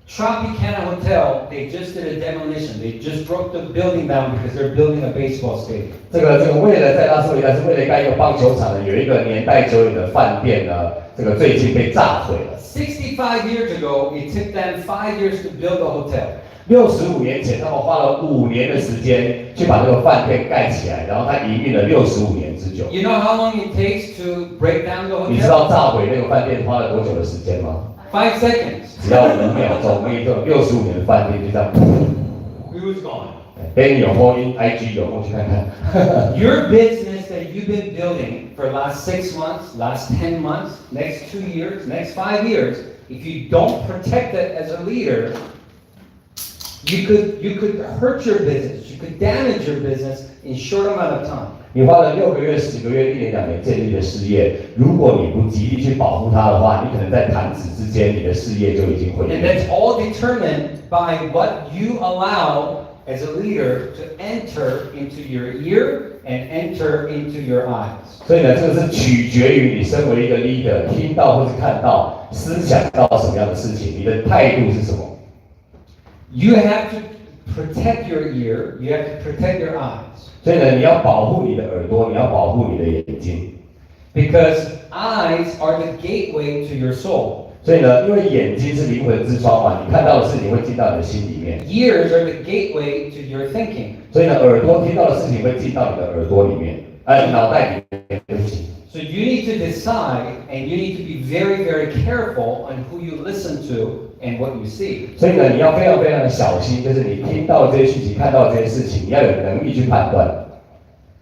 Tropicana Hotel, they just did a demolition. They just broke the building down because they're building a baseball stadium. 这个为了在拉斯维加斯为了盖一个棒球场呢，有一个年代久远的饭店呢，这个最近被炸毁了。 65 years ago, it took them 5 years to build a hotel. 65年前，他们花了5年的时间去把这个饭店盖起来，然后它营运了65年之久。 You know how long it takes to break down the 你知道 hotel? 炸毁那个饭店花了多久的时间吗？ 5 seconds. 只要5秒钟，那个65年的饭店就这样。 It was gone. Danny 有播音 IG 有空去看看。Your business that you've been building for the last 6 months, last 10 months, next 2 years, next 5 years, if you don't protect it as a leader, You could hurt your business. You could damage your business in short amount of time. 你花了6个月、10个月、1年、2年建立的事业，如果你不极力去保护它的话，你可能在弹指之间，你的事业就已经毁 And 灭。 that's all determined by what you allow as a leader to enter into your ear and enter into your eyes. 所以呢，这个是取决于你身为一个 leader 听到或是看到、思想到什么样的事情，你的态度是什么？ You have to protect your ear. You have to protect your eyes. 所以呢，你要保护你的耳朵，你要保护你的眼睛， Because eyes are the gateway to your soul. 所以呢，因为眼睛是灵魂之窗嘛，你看到的事情会进到你的心里面， Ears are the gateway to your thinking. 所以呢，耳朵听到的事情会进到你的耳朵里面，脑袋里面，对不起。 So you need to decide, and you need to be very, very careful on who you listen to and what you see. 所以呢，你要非常非常的小心，就是你听到这些讯息、看到这些事情，你要有能力去判断。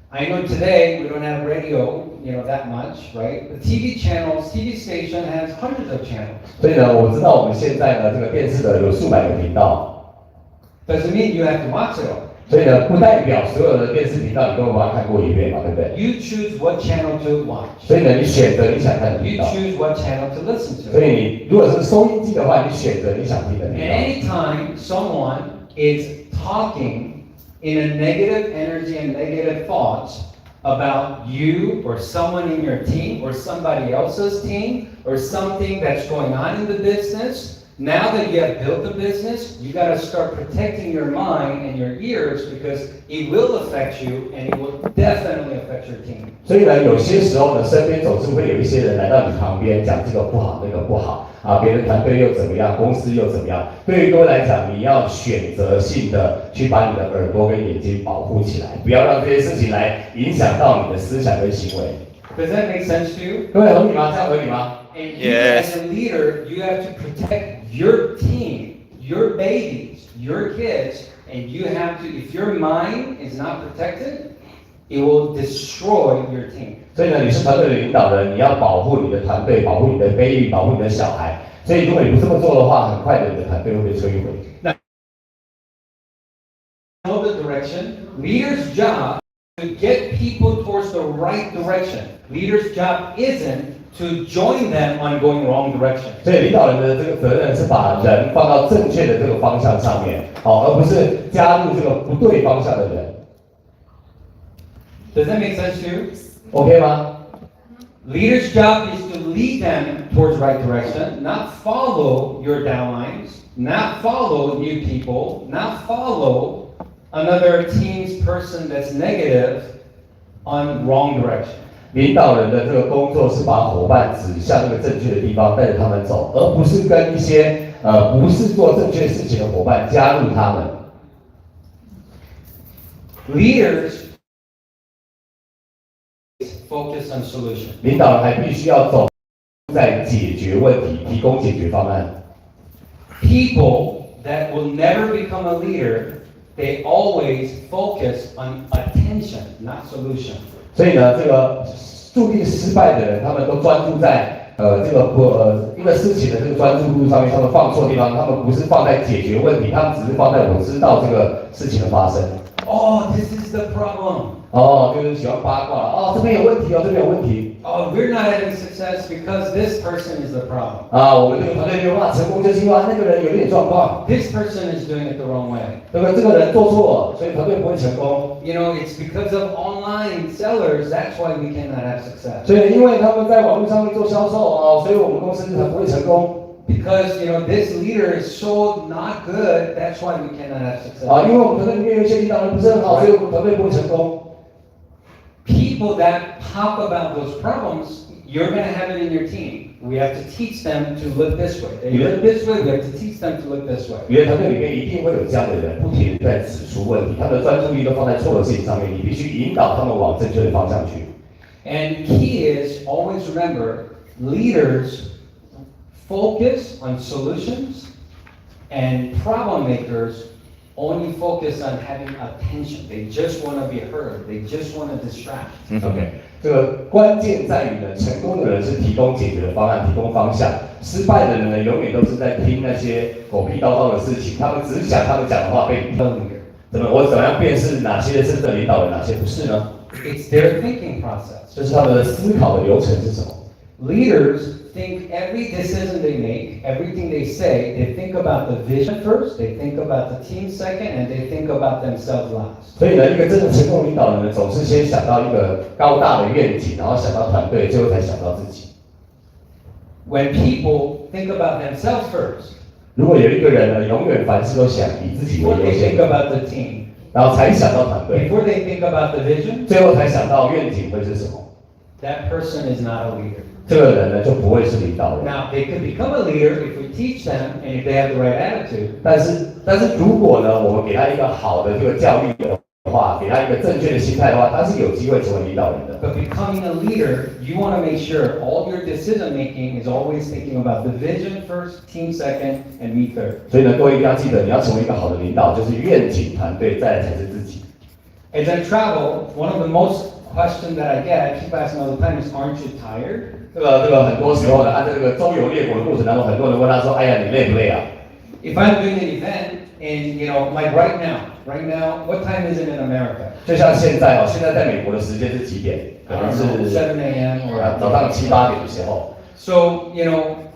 I know today we don't have radio, that much, right? The TV channels, TV station has hundreds of channels. 所以呢，我知道我们现在呢，这个电视的有数百个频道， Doesn't mean you have to watch it all. 所以呢，不代表所有的电视频道你都会把它看过一遍嘛，对不对？ You choose what channel to watch. 所以呢，你选择你想看的频 You 道。 choose what channel to listen 所 to. 以你如果是收音机的话，你选择你想听的 And 频道。 anytime someone is talking in a negative energy and negative thoughts about you or someone in your team or somebody else's team or something that's going on in the business, now that you have built the business, you got to start protecting your mind and your ears because it will affect you and it will definitely affect your team. 所以呢，有些时候呢，身边总是会有一些人来到你旁边讲这个不好，那个不好啊，别的团队又怎么样，公司又怎么样。对于各位来讲，你要选择性的去把你的耳朵跟眼睛保护起来，不要让这些事情来影响到你的思想跟行为。 Does that make sense to you? 各位合理吗？这样合理吗？ And you, Yes. as a leader, you have to protect your team, your babies, your kids, and you have to, if your mind is not protected, it will destroy your team. 所以呢，你是团队的领导人，你要保护你的团队，保护你的 baby， 保护你的小孩。所以如果你不这么做的话，很快的你的团队会被摧毁。 Know the direction. Leader's job is to get people towards the right direction. Leader's job isn't to join them on going wrong direction. 所以领导人的这个责任是把人放到正确的这个方向上面，而不是加入这个不对方向的人。 Does that make sense to you? OK 吗？ Leader's job is to lead them towards right direction, not follow your downlines, not follow new people, not follow another team's person that's negative on wrong direction. 领导人的这个工作是把伙伴指向那个正确的地方，带着他们走，而不是跟一些不是做正确事情的伙伴加入他们。 Leaders focus on solution. 领导人还必须要走在解决问题，提供解决方案。 People that will never become a leader, they always focus on attention, not solution. 所以呢，这个注定失败的人，他们都专注在一个事情的这个专注度上面，他们放错地方，他们不是放在解决问题，他们只是放在我知道这个事情的发生。 Oh, this is the problem. 就是喜欢八卦这边有问题这边有问题。 Oh, we're not having success because this person is the problem. 我们这个团队没有办法成功，就是因为那个人有点状况， This person is doing it the wrong way. 对不对？这个人做错了，所以团队不会成功。 It's because of online sellers, that's why we cannot have success. 所以因为他们在网络上面做销售所以我们公司才不会成功。 Because, this leader is so not good, that's why we cannot have success. 因为我们团队里面有一些领导人不是很好，所以我们团队不会成功。 People that talk about those problems, you're going to have it in your team. We have to teach them to look this way. They look this way, we have to teach them to look this way. 你的团队里面一定会有这样的人，不停地在指出问题，他们的专注力都放在错的事情上面，你必须引导他们往正确的方向去。 And key is always remember, leaders focus on solutions, and problem makers only focus on having attention. They just want to be heard. They just want to distract. OK，这个关键在于呢，成功的人是提供解决的方案，提供方向；失败的人呢，永远都是在听那些狗屁叨叨的事情，他们只想他们讲的话被听。我怎么样辨识哪些是真的领导人，哪些不是呢？ It's their thinking process. 就是他们的思考的流程是什么？ Leaders think every decision they make, everything they say, they think about the vision first, they think about the team second, and they think about themselves last. 所以呢，一个真的成功领导人呢，总是先想到一个高大的愿景，然后想到团队，最后才想到自己。When people think about themselves first, 如果有一个人呢，永远凡事都想以自己为 before 优 they 先 think，about the team, 然后才想到团队， before they think about the vision, 最后才想到愿景会是什么。 that person is not a leader. 这个人呢，就不会是领导人。 Now, they could become a leader if we teach them and if they have the right attitude. 但是如果呢，我们给他一个好的这个教育的话，给他一个正确的心态的话，他是有机会成为领导人的。 But becoming a leader, you want to make sure all your decision making is always thinking about the vision first, team second, and me third. 所以呢，各位一定要记得，你要成为一个好的领导，就是愿景、团队，再来才是自己。 As I travel, one of the most questions that I get, I keep asking all the time, is aren't you tired? 这个很多时候呢，他在这个周游列国的过程当中，很多人问他说：“哎呀，你累不累啊？” If I'm doing an event and, like right now, what time is it in America? 就像现在现在在美国的时间是几点？可 I 能 don't 是 know, 7 a.m. or 早上7、8点的时候。 So,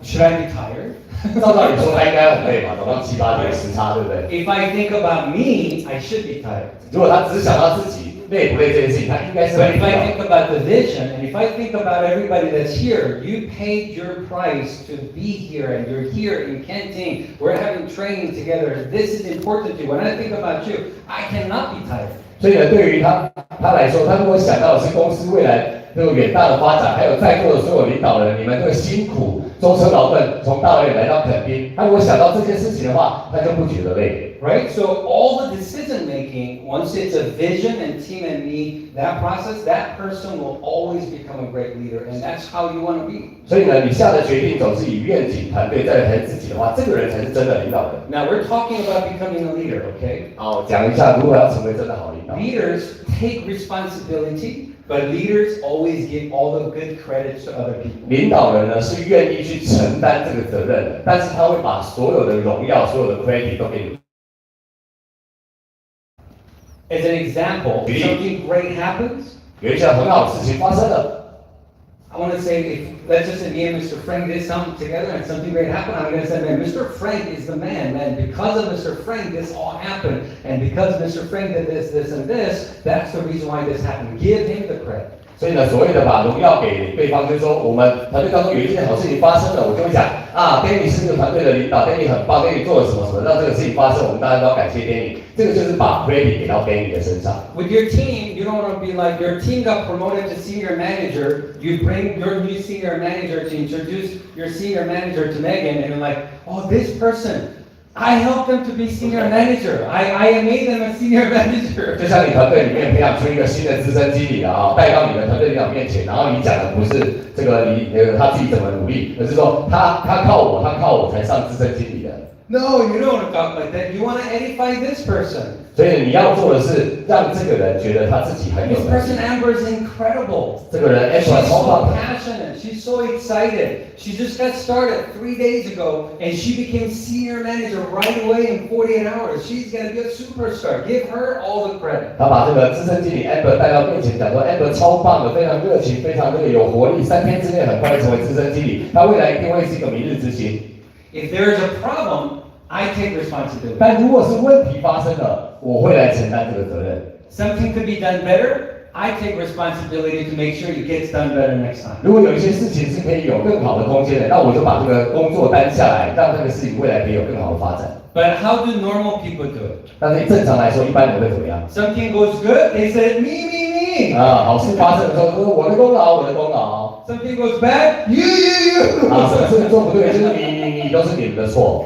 should I be tired? 照道理说他应该很累嘛，早上7、8点的时差，对不对？ If I think about me, I should be tired. 如果他只想到自己累不累这件事情，他应该是 But 很 if 累 I 的。 think about the vision, and if I think about everybody that's here, you paid your price to be here, and you're here in Kenting. We're having training together. This is important to you. When I think about you, I cannot be tired. 所以呢，对于他来说，他如果想到的是公司未来这个远大的发展，还有在座的所有领导人，你们这个辛苦舟车劳顿从大老远来到垦丁，他如果想到这件事情的话，他就不觉得累。 Right? So all the decision making, once it's a vision and team and me, that process, that person will always become a great leader, and that's how you want to be. 所以呢，你下的决定总是以愿景、团队再来才是自己的话，这个人才是真的领导人。 Now we're talking about becoming a leader, okay? 好，讲一下如何要成为真的好领导。 Leaders take responsibility, but leaders always give all the good credits to other people. 领导人呢是愿意去承担这个责任的，但是他会把所有的荣耀、所有的 credit 都给你。 As an example, Really? something great happens. 有一件很好的事情发生了。 I want to say, let's just say me and Mr. Frank did something together and something great happened. I'm going to say, man, Mr. Frank is the man. Because of Mr. Frank, this all happened. And because Mr. Frank did this, this, and this, that's the reason why this happened. Give him the credit. 所以呢，所谓的把荣耀给对方，就是说我们团队当中有一件好事情发生了，我就会讲啊 ，Danny 是这个团队的领导 ，Danny 很棒 ，Danny 做了什么什么，让这个事情发生，我们大家都要感谢 Danny。这个就是把 credit 给到 Danny 的身上。 With your team, you don't want to be like your team got promoted to senior manager. You bring your new senior manager to introduce your senior manager to Megan, and you're like, oh, this person, I helped them to be senior manager. I made them a senior manager. 就像你团队里面培养出一个新的资深经理啊，带到你的团队领导面前，然后你讲的不是这个他自己怎么努力，而是说他靠我才上资深经理的。 No, you don't want to talk like that. You want to edify this person. 所以你要做的是让这个人觉得他自己很有 This 能 person 力。 Amber is incredible. 这个人 She's Amber 超棒 so 的。 passionate. She's so excited. She just got started 3 days ago, and she became senior manager right away in 48 hours. She's gonna be a superstar. Give her all the credit. 他把这个资深经理 Amber 带到面前，讲说 Amber 超棒的，非常热情，非常这个有活力，3天之内很快成为资深经理，他未来一定会是一个明日之星。 If there is a problem, I take responsibility. 但如果是问题发生了，我会来承担这个责任。 Something could be done better. I take responsibility to make sure it gets done better next time. 如果有一些事情是可以有更好的空间的，那我就把这个工作担下来，让这个事情未来可以有更好的发展。 But how do normal people do it? 但是正常来说，一般人会怎么样？ Something goes good, they say me. 啊，好事发生的时候说我的功劳，我的功劳。 Something goes bad, you. 啊，什么事情做不对，就是你都是你们的错。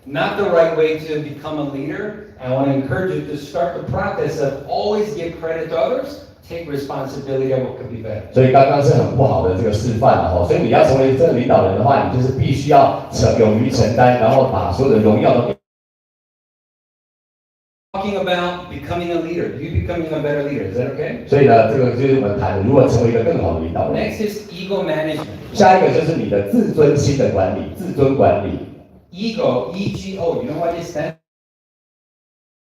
Not the right way to become a leader. I want to encourage you to start the practice of always give credit to others, take responsibility of what could be better. 所以刚刚是很不好的这个示范了哈。所以你要成为这个领导人的话，你就是必须要勇于承担，然后把所有的荣耀都给 talking about becoming a leader, you becoming a better leader. Is that okay? 所以呢，这个就是我们谈的如何成为一个更好的领导人。Next is ego management. 下一个就是你的自尊心的管理，自尊管理。Ego, E-G-O. You know what it stands?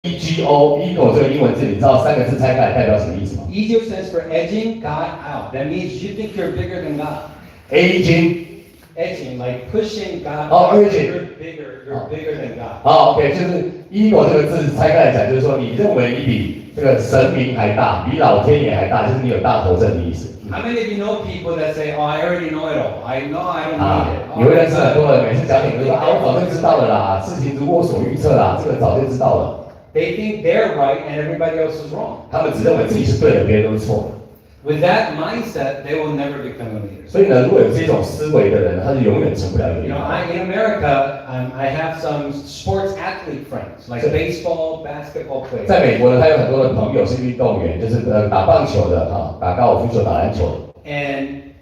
ego 这个英文字，你知道3个字拆开来代表什么意思吗 Ego stands for edging God out. That means you think you're bigger than God. ？edging Edging, like pushing God. Oh, out. edging. You're bigger than God. 好 ，OK， 就是 ego 这个字拆开来讲，就是说你认为你比这个神明还大，比老天爷还大，就是你有大头症的意思。How many of you know people that say, "Oh, I already know it all. I know I don't 啊 need it." 你会认识很多人，每次讲你就说啊，我早就知道了啦，事情如我所预测啦，这个早就知道了。They think they're right and everybody else is wrong. 他们只认为自己是对的，别人都是错的。With that mindset, they will never become a leader. 所以呢，如果有这种思维的人，他是永远成不了一个 You 领 know, 导人。in America, I have some sports athlete friends, like baseball, basketball players. 在美国呢，他有很多的朋友是运动员，就是打棒球的哈，打高尔夫球、打篮球的。And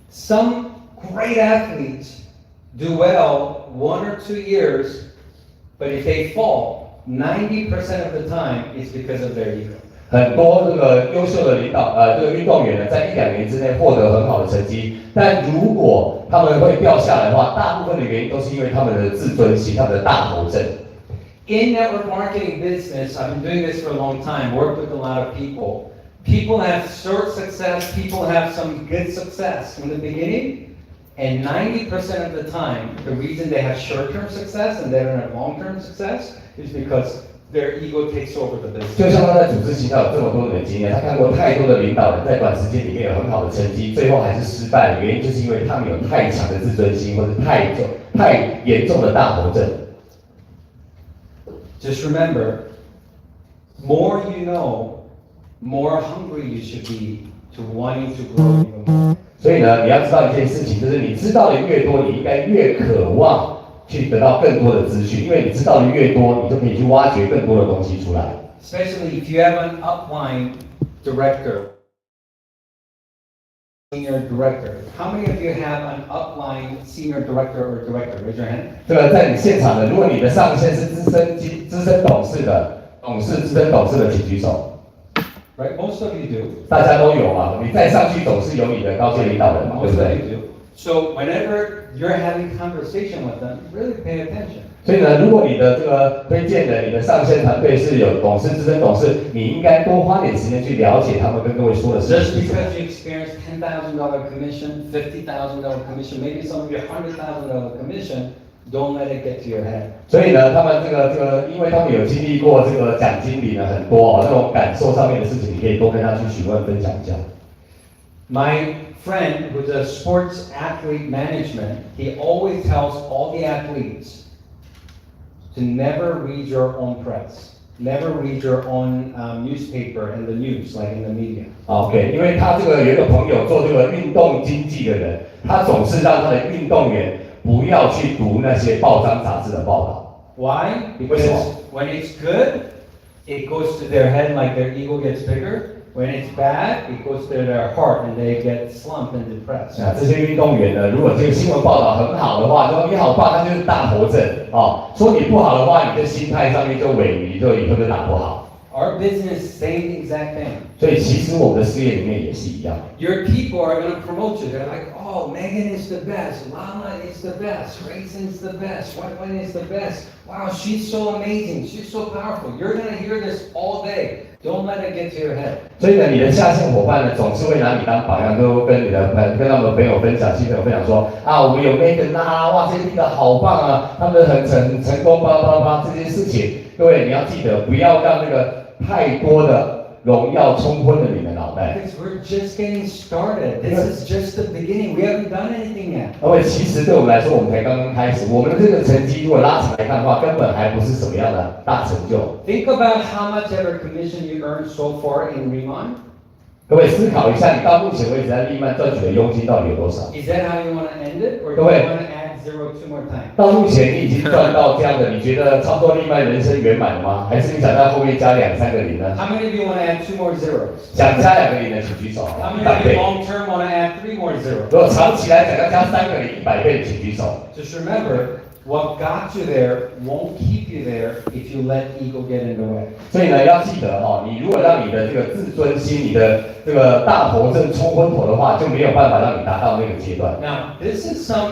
some great athletes do well 1 or 2 years, but if they fall, 90% of the time, it's because of their ego. 很多这个优秀的这个运动员呢，在1-2年之内获得很好的成绩，但如果他们会掉下来的话，大部分的原因都是因为他们的自尊心、他们的大头症。In network marketing business, I've been doing this for a long time, worked with a lot of people. People have short success, people have some good success in the beginning, and 90% of the time, the reason they have short-term success and they don't have long-term success is because their ego takes over the business. 就像他在组织行销有这么多年的经验，他看过太多的领导人在短时间里面有很好的成绩，最后还是失败的原因，就是因为他们有太强的自尊心，或者太严重的大头症。Just remember, more you know, more hungry you should be to wanting to grow even more. 所以呢，你要知道一件事情，就是你知道的越多，你应该越渴望去得到更多的资讯，因为你知道的越多，你就可以去挖掘更多的东西出来。Especially if you have an upline director, senior director. How many of you have an upline senior director or director? Raise your hand. 这个在你现场的，如果你的上线是资深董事的资深董事的，请举手。Right? Most of you do. 大家都有嘛，你再上去总是有你的高阶领导人嘛，对 Most 不 of 对？ you do. So whenever you're having conversation with them, really pay attention. 所以呢，如果你的这个推荐的你的上线团队是有董事、资深董事，你应该多花点时间去了解他们跟各位说的事 Just 情是什么。 because you experience $10,000 commission, $50,000 commission, maybe some of you $100,000 commission, don't let it get to your head. 所以呢，他们这个，因为他们有经历过这个奖金里呢很多那种感受上面的事情，你可以多跟他去询问分享一下。My friend who's a sports athlete management, he always tells all the athletes to never read your own press, never read your own newspaper and the news, like in the media. OK， 因为他这个有一个朋友做这个运动经济的人，他总是让他的运动员不要去读那些报章杂志的报道。Why? Because when it's good, it goes to their head like their ego gets bigger. When it's bad, it goes to their heart and they get slumped and depressed. 这些运动员呢，如果这个新闻报道很好的话，说你好棒，他就是大头症哦；说你不好的话，你的心态上面就萎靡，就以后就打不好。Our business, same exact thing. 所以其实我们的事业里面也是一样。Your people are going to promote you. They're like, oh, Megan is the best. Lama is the best. Raisin's the best. Wen is the best. Wow, she's so amazing. She's so powerful. You're going to hear this all day. Don't let it get to your head. 所以呢，你的下线伙伴呢，总是会拿你当榜样，都跟跟他们朋友分享，新朋友分享说啊，我们有 Megan 啦，哇，这个好棒啊，他们很成功，巴拉巴拉巴拉这些事情，各位你要记得，不要让那个太多的荣耀冲昏了你的脑袋。Because we're just getting started. This is just the beginning. We haven't done anything yet. 因为其实对我们来说，我们才刚刚开始，我们的这个成绩如果拉长来看的话，根本还不是什么样的大成就。Think about how much ever commission you earned so far in Riman. 各位思考一下，你到目前为止在利曼赚取的佣金到底有多少？ Is that how you want to end it, or do you 各位， want to add 0 2 more times? 到目前你已经赚到这样的，你觉得差不多利曼人生圆满了吗？还是你想在后面加2-3个零呢？ How many of you want to add 2 more zeros? 想加2个零的请举手。 How many 100 of you 倍。 long term want to add 3 more zeros? 如果长期来讲要加3个零100倍的请举手。 Just remember, what got you there won't keep you there if you let ego get in the way. 所以呢，要记得你如果让你的这个自尊心、你的这个大头症冲昏头的话，就没有办法让你达到那个阶段。Now, this is some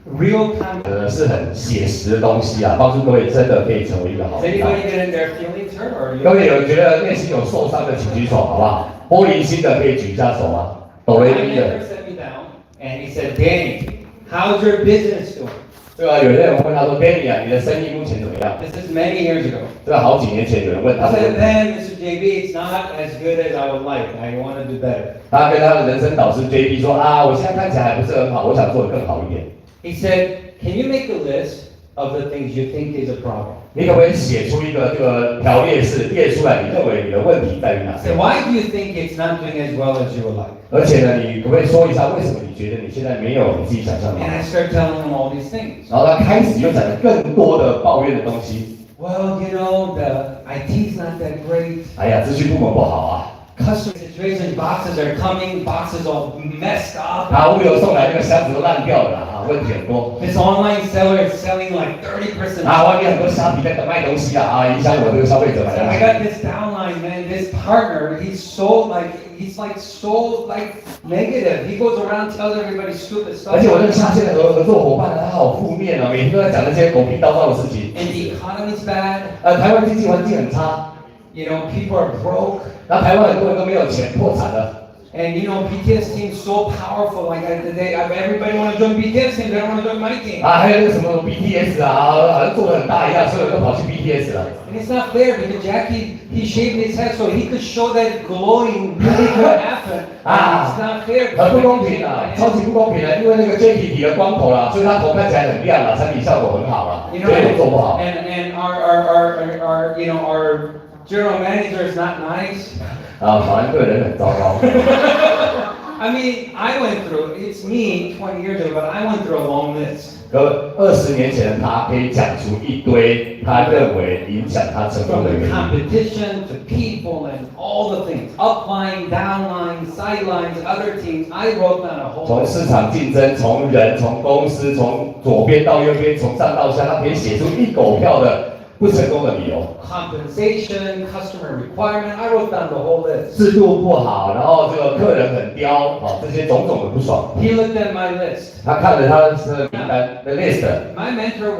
real time. 是很写实的东西啊，帮助各位真的可以成为一个好 Is 领导。 anybody getting their feelings hurt? Or 各位有觉得内心有受伤的，请举手，好不好？玻璃心的可以举一下手吗？抖 My 雷咪的。 mentor set me down and he said, Danny, how's your business doing? 对吧？有些人问他说 ，Danny 啊，你的生意目前怎么样？ This is many years ago. 对吧？好几年前有人问 I 他说， said, then, Mr. JB, it's not as good as I would like. I want to do better. 他跟他的人生导师 JB 说啊，我现在看起来还不是很好，我想做得更好一点。 He said, can you make a list of the things you think is a problem? 你可不可以写出一个这个条列式，列出来你认为你的问题在于哪 I 些 said, why do you think it's not doing as well as you would like? 而且呢，你可不可以说一下为什么你觉得你现在没有你自己想象的 And 好？ I started telling him all these things. 然后他开始又讲了更多的抱怨的东西。 Well, you know, the IT's not that great. 哎呀，资讯部门不好啊， Customer situation boxes are coming, boxes all messed up. 物流送来那个箱子都烂掉了啦，问题很多。 This online seller is selling like 30%. 外面很多虾皮在等卖东西啊，影响我这个消费者买 So I 东 got 西。 this downline, man. This partner, he's so negative. He goes around tells everybody stupid 而且我这个 stuff. 下线的合作伙伴呢，他好负面哦，每天都在讲那些狗屁叨叨的事情。 And the economy's bad. 台湾经济环境很差， You know, people are broke. 然后台湾很多人都没有钱，破产了。 And you know, BTS team's so powerful. Like everybody want to join BTS team. They don't want to join my team. 还有那个什么 BTS 好像做得很大一样，所有人都跑去 BTS 了。 And it's not fair because Jackie, he shaved his head so he could show that glowing really could happen. It's not fair. 很不公平啊，超级不公平啊！因为那个 Jackie 理了光头啦，所以他头看起来很亮啊，产品效果很好啊， You 所 know, 以做不好。 and our general manager is not nice. 法兰克人很糟糕。I mean, I went through. It's me 20 years ago, but I went through a long list. 20年前的他可以讲出一堆他认为影响他成功 From 的 the 原因。 competition to people and all the things, upline, downline, sidelines, other teams. I wrote down a whole 从 list. 市场竞争，从人，从公司，从左边到右边，从上到下，他可以写出一狗票的不成功的理由。 Compensation, customer requirement. I wrote down the whole list. 制度不好，然后这个客人很刁，这些种种的不爽。 He looked at my list. 他看了他的名单的 list， My mentor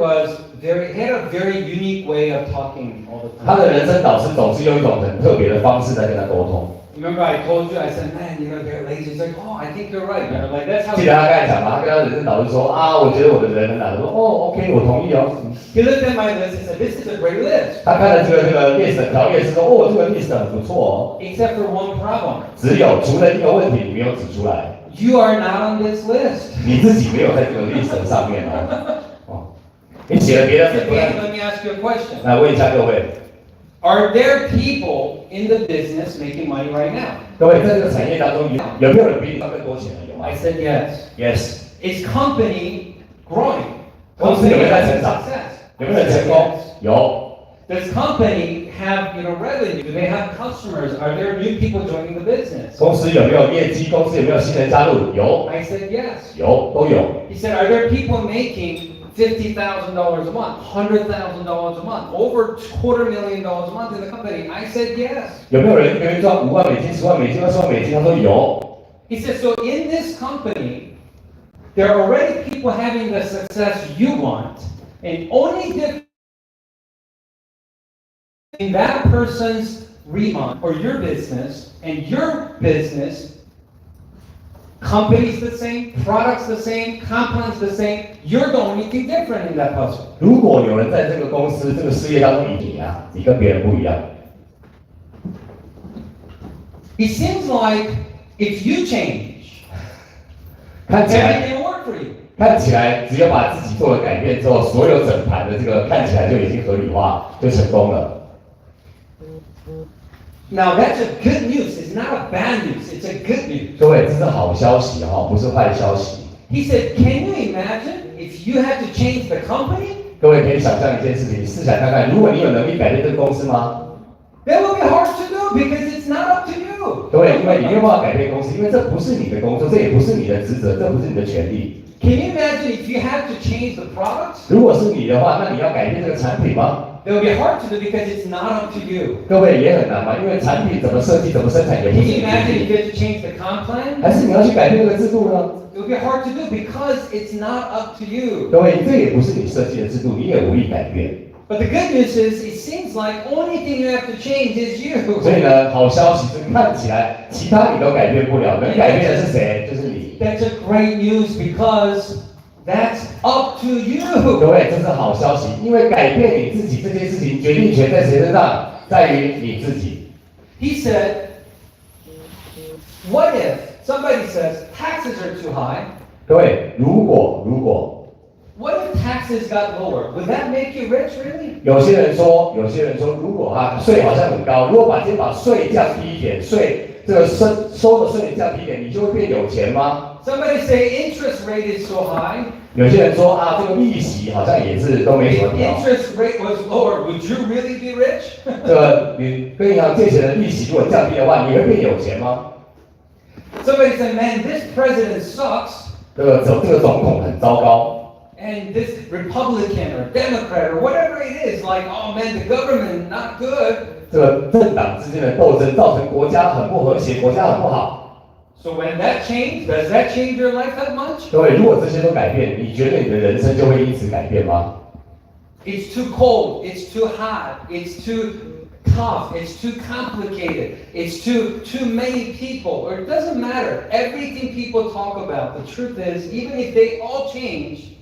he had a very unique way of talking all the 他 time. 的人生导师总是用一种很特别的方式在跟他沟通。 Remember I told you, I said, man, you know, they're lazy. He's like, oh, I think you're right. You know, like that's how 记得他刚才讲嘛，他跟他人生导师说我觉得我的人很懒，说OK，我同意哦。 He looked at my list and said, this is a great list. 他看了这个 list 的条列是说这个 list 很不错哦， Except for one problem. 除了一个问题你没有指出来， You are not on this list. 你自己没有在这个 list 上面哦。你写了别的很多。 Okay, let me ask you a question. 来问一下各位， Are there people in the business making money right now? 各位在这个产业当中有没有人比你赚更多钱的？有吗 I said yes. ？Yes。 Is company growing? 公司有没有在成长？ Success. 有没有人成功？有。 Does company have revenue? Do they have customers? Are there new people joining the business? 公司有没有业绩？公司有没有新人加入？有， I said yes. 有，都有。 He said, are there people making $50,000 a month, $100,000 a month, over $250,000 a month in the company? I said yes. 有没有人一个月赚5万美金、10万美金、20万美金？他说有。 He said, so in this company, there are already people having the success you want, and only difference in that person's Riman or your business and your business, company's the same, products the same, compounds the same. You're the only thing different in that puzzle. 如果有人在这个公司、这个事业当中赢你跟别人不一样。 It seems like if you change, 看起来 everything will work for you. 看起来，只有把自己做了改变之后，所有整盘的这个看起来就已经合理化，就成功了。 Now that's a good news. It's not a bad news. It's a good news. 各位，这是好消息不是坏消息。 He said, can you imagine if you had to change the company? 各位可以想象一件事情，你试想看看，如果你有能力改变这个公司吗？ That will be hard to do because it's not up to you. 各位，因为你没有办法改变公司，因为这不是你的工作，这也不是你的职责，这不是你的权利。Can you imagine if you had to change the products? 如果是你的话，那你要改变这个产品吗？ It would be hard to do because it's not up to you. 各位也很难嘛，因为产品怎么设计、怎么生产也不 Can 是 you 你 imagine 决 if 定， you had to change the comp plan? 还是你要去改变这个制度呢？ It would be hard to do because it's not up to you. 各位，这也不是你设计的制度，你也无力改变。 But the good news is, it seems like only thing you have to change is 所以 you. 呢，好消息是看起来其他你都改变不了，能改变的是谁？就是你。 That's a great news because that's up to 各 you. 位，这是好消息，因为改变你自己这件事情，决定权在谁身上？在于你自己。 He said, what if somebody says taxes are too high? 各位，如果 What if taxes got lower? Would that make you rich, really? 有些人说，如果税好像很高，如果今天把税降低一点，这个收的税降低一点，你就会变有钱吗？ Somebody say interest rate is so high. 有些人说这个利息好像也是都没什么 If 调。 interest rate was lower, would you really be rich? 这个你跟银行借钱的利息如果降低的话，你会变有钱吗？ Somebody said, man, this president sucks. 这个总统很糟糕。 And this Republican or Democrat or whatever it is, like, oh man, the government not good. 这个政党之间的斗争造成国家很不和谐，国家很不好。 So when that changed, does that change your life that much? 各位，如果这些都改变，你觉得你的人生就会因此改变吗？ It's too cold, it's too hot, it's too tough, it's too complicated, it's too many people, or it doesn't matter. Everything people talk about, the truth is, even if they all change,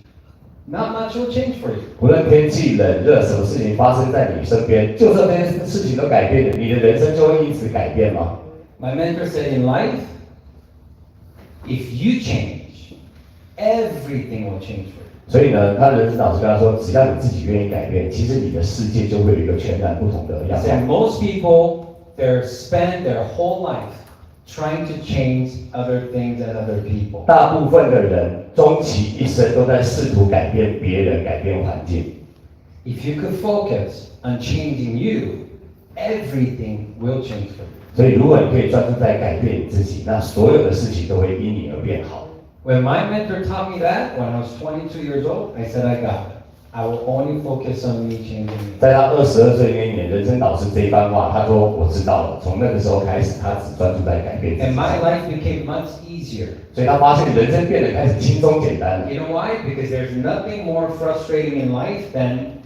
not much will change for you. 无论天气冷热，什么事情发生在你身边，就算这些事情都改变了，你的人生就会因此改变吗？ My mentor said in life, if you change, everything will change for you. 所以呢，他的人生导师跟他说，只要你自己愿意改变，其实你的世界就会有一个全然不同的 He 样 said 貌。 most people, they spend their whole life trying to change other things and other people. 大部分的人终其一生都在试图改变别人、改变环境。 If you could focus on changing you, everything will change for you. 所以，如果你可以专注在改变你自己，那所有的事情都会因你而变好。 When my mentor taught me that, when I was 22 years old, I said, I got it. I will only focus on me changing me. 在他22岁那一年，人生导师这一番话，他说我知道了。从那个时候开始，他只专注在改变自 And 己。 my life became much easier. 所以他发现人生变得开始轻松简单了。 You know why? Because there's nothing more frustrating in life than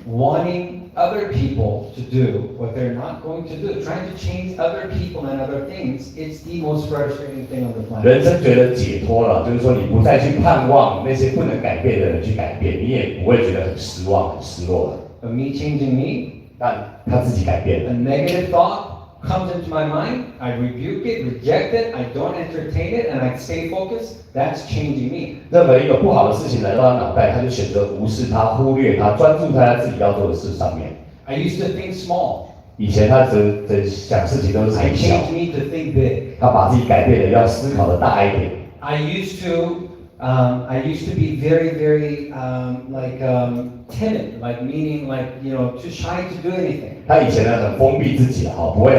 wanting other people to do what they're not going to do. Trying to change other people and other things, it's the most frustrating thing on the planet. 人生觉得解脱了，就是说你不再去盼望那些不能改变的人去改变，你也不会觉得很失望、很失落了。 But me changing me, 但他自己改变 a 了。 negative thought comes into my mind, I rebuke it, reject it, I don't entertain it, and I stay focused. That's changing me. 任何一个不好的事情来到他脑袋，他就选择无视它、忽略它，专注在他自己要做的事上面。 I used to think small. 以前他只想事情都是 I 很小， changed me to think big. 他把自己改变了，要思考的大一点。 I used to be very timid, like meaning too shy to do anything. 他以前呢很封闭自己不会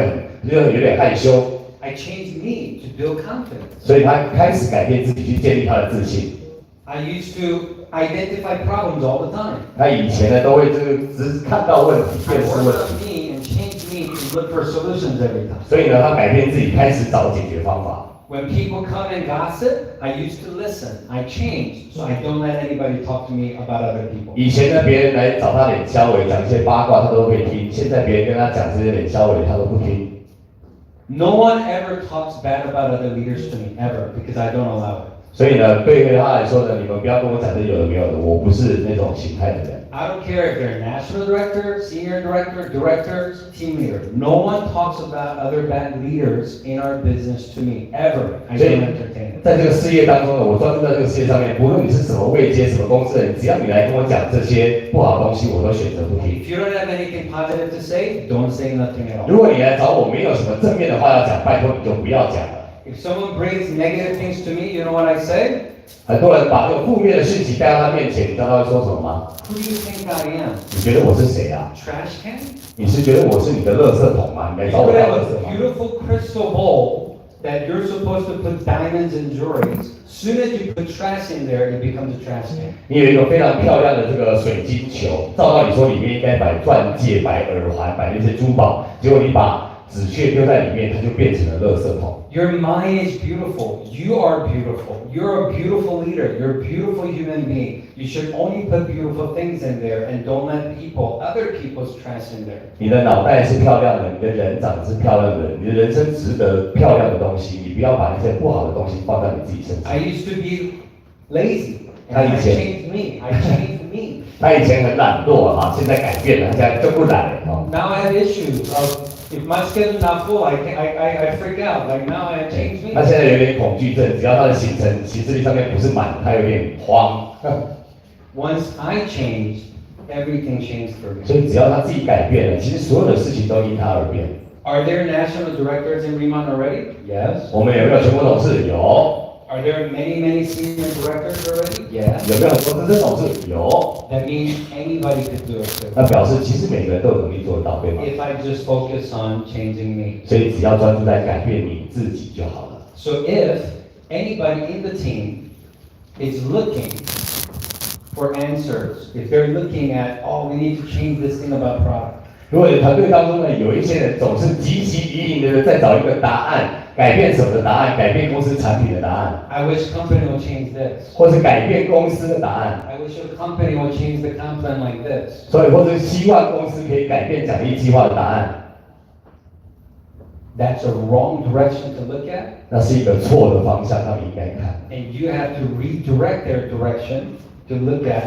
就是有点害羞， I changed me to build confidence. 所以他开始改变自己，去建立他的自信。 I used to identify problems all the time. 他以前呢都会只是看到问题， I 辨识 worked 问 on 题， me and changed me to look for solutions every time. 所以呢他改变自己，开始找解决方法。 When people come and gossip, I used to listen. I changed, so I don't let anybody talk to me about other people. 以前呢别人来找他脸消委，讲一些八卦，他都会听；现在别人跟他讲这些脸消委，他都不听。 No one ever talks bad about other leaders to me, ever, because I don't allow it. 所以呢，对于他来说呢，你们不要跟我讲这有的没有的，我不是那种形态的人。 I don't care if they're national director, senior director, directors, team leader. No one talks about other bad leaders in our business to me, ever. I don't entertain it. 在这个事业当中呢，我专注在这个事业上面，不论你是什么位阶、什么公司的人，只要你来跟我讲这些不好的东西，我都选择不听。 If you don't have anything positive to say, don't say nothing at all. 如果你来找我没有什么正面的话要讲，拜托你就不要讲了。 If someone brings negative things to me, you know what I say? 很多人把这个负面的讯息带到他面前，你知道他会说什么吗？ Who do you think I am? 你觉得我是谁啊？ Trash can? 你是觉得我是你的垃圾桶吗？你来 You 找我 could 当 have 垃圾 a 吗？ beautiful crystal bowl that you're supposed to put diamonds and jewelries. Soon as you put trash in there, it becomes a trash can. 你有一个非常漂亮的这个水晶球，照道理说里面应该摆钻戒、摆耳环、摆那些珠宝，结果你把纸屑丢在里面，它就变成了垃圾桶。Your mind is beautiful. You are beautiful. You're a beautiful leader. You're a beautiful human being. You should only put beautiful things in there and don't let other people's trash in there. 你的脑袋是漂亮的，你的人长得是漂亮的，你的人生值得漂亮的东西，你不要把那些不好的东西放在你自己身上。I used to be lazy. And I changed me. I changed me. 他以前很懒惰啊，现在改变了，他现在就不懒了啊。Now I have issues of if my schedule's not full, I freak out. Like now I changed me. 他现在有点恐惧症，只要他的行事历上面不是满，他有点慌。Once I changed, everything changed for me. 所以只要他自己改变了，其实所有的事情都因他而变。Are there national directors in Riman already? Yes. 我们有没有全国董事？有。Are there many senior directors already? Yes. 有没有很多资深董事？有。That means anybody could do it too. 那表示其实每个人都有能力做得到，对吗？ If I just focus on changing me. 所以只要专注在改变你自己就好了。So if anybody in the team is looking for answers, if they're looking at, oh, we need to change this thing about product. 如果团队当中呢，有一些人总是汲汲营营的在找一个答案，改变什么的答案，改变公司产品的答案， I wish company would change this. 或是改变公司的答案， I wish your company would change the comp plan like this. 所以或是希望公司可以改变奖励计划的答案， That's a wrong direction to look at. 那是一个错的方向，他们应该看。 And you have to redirect their direction to look at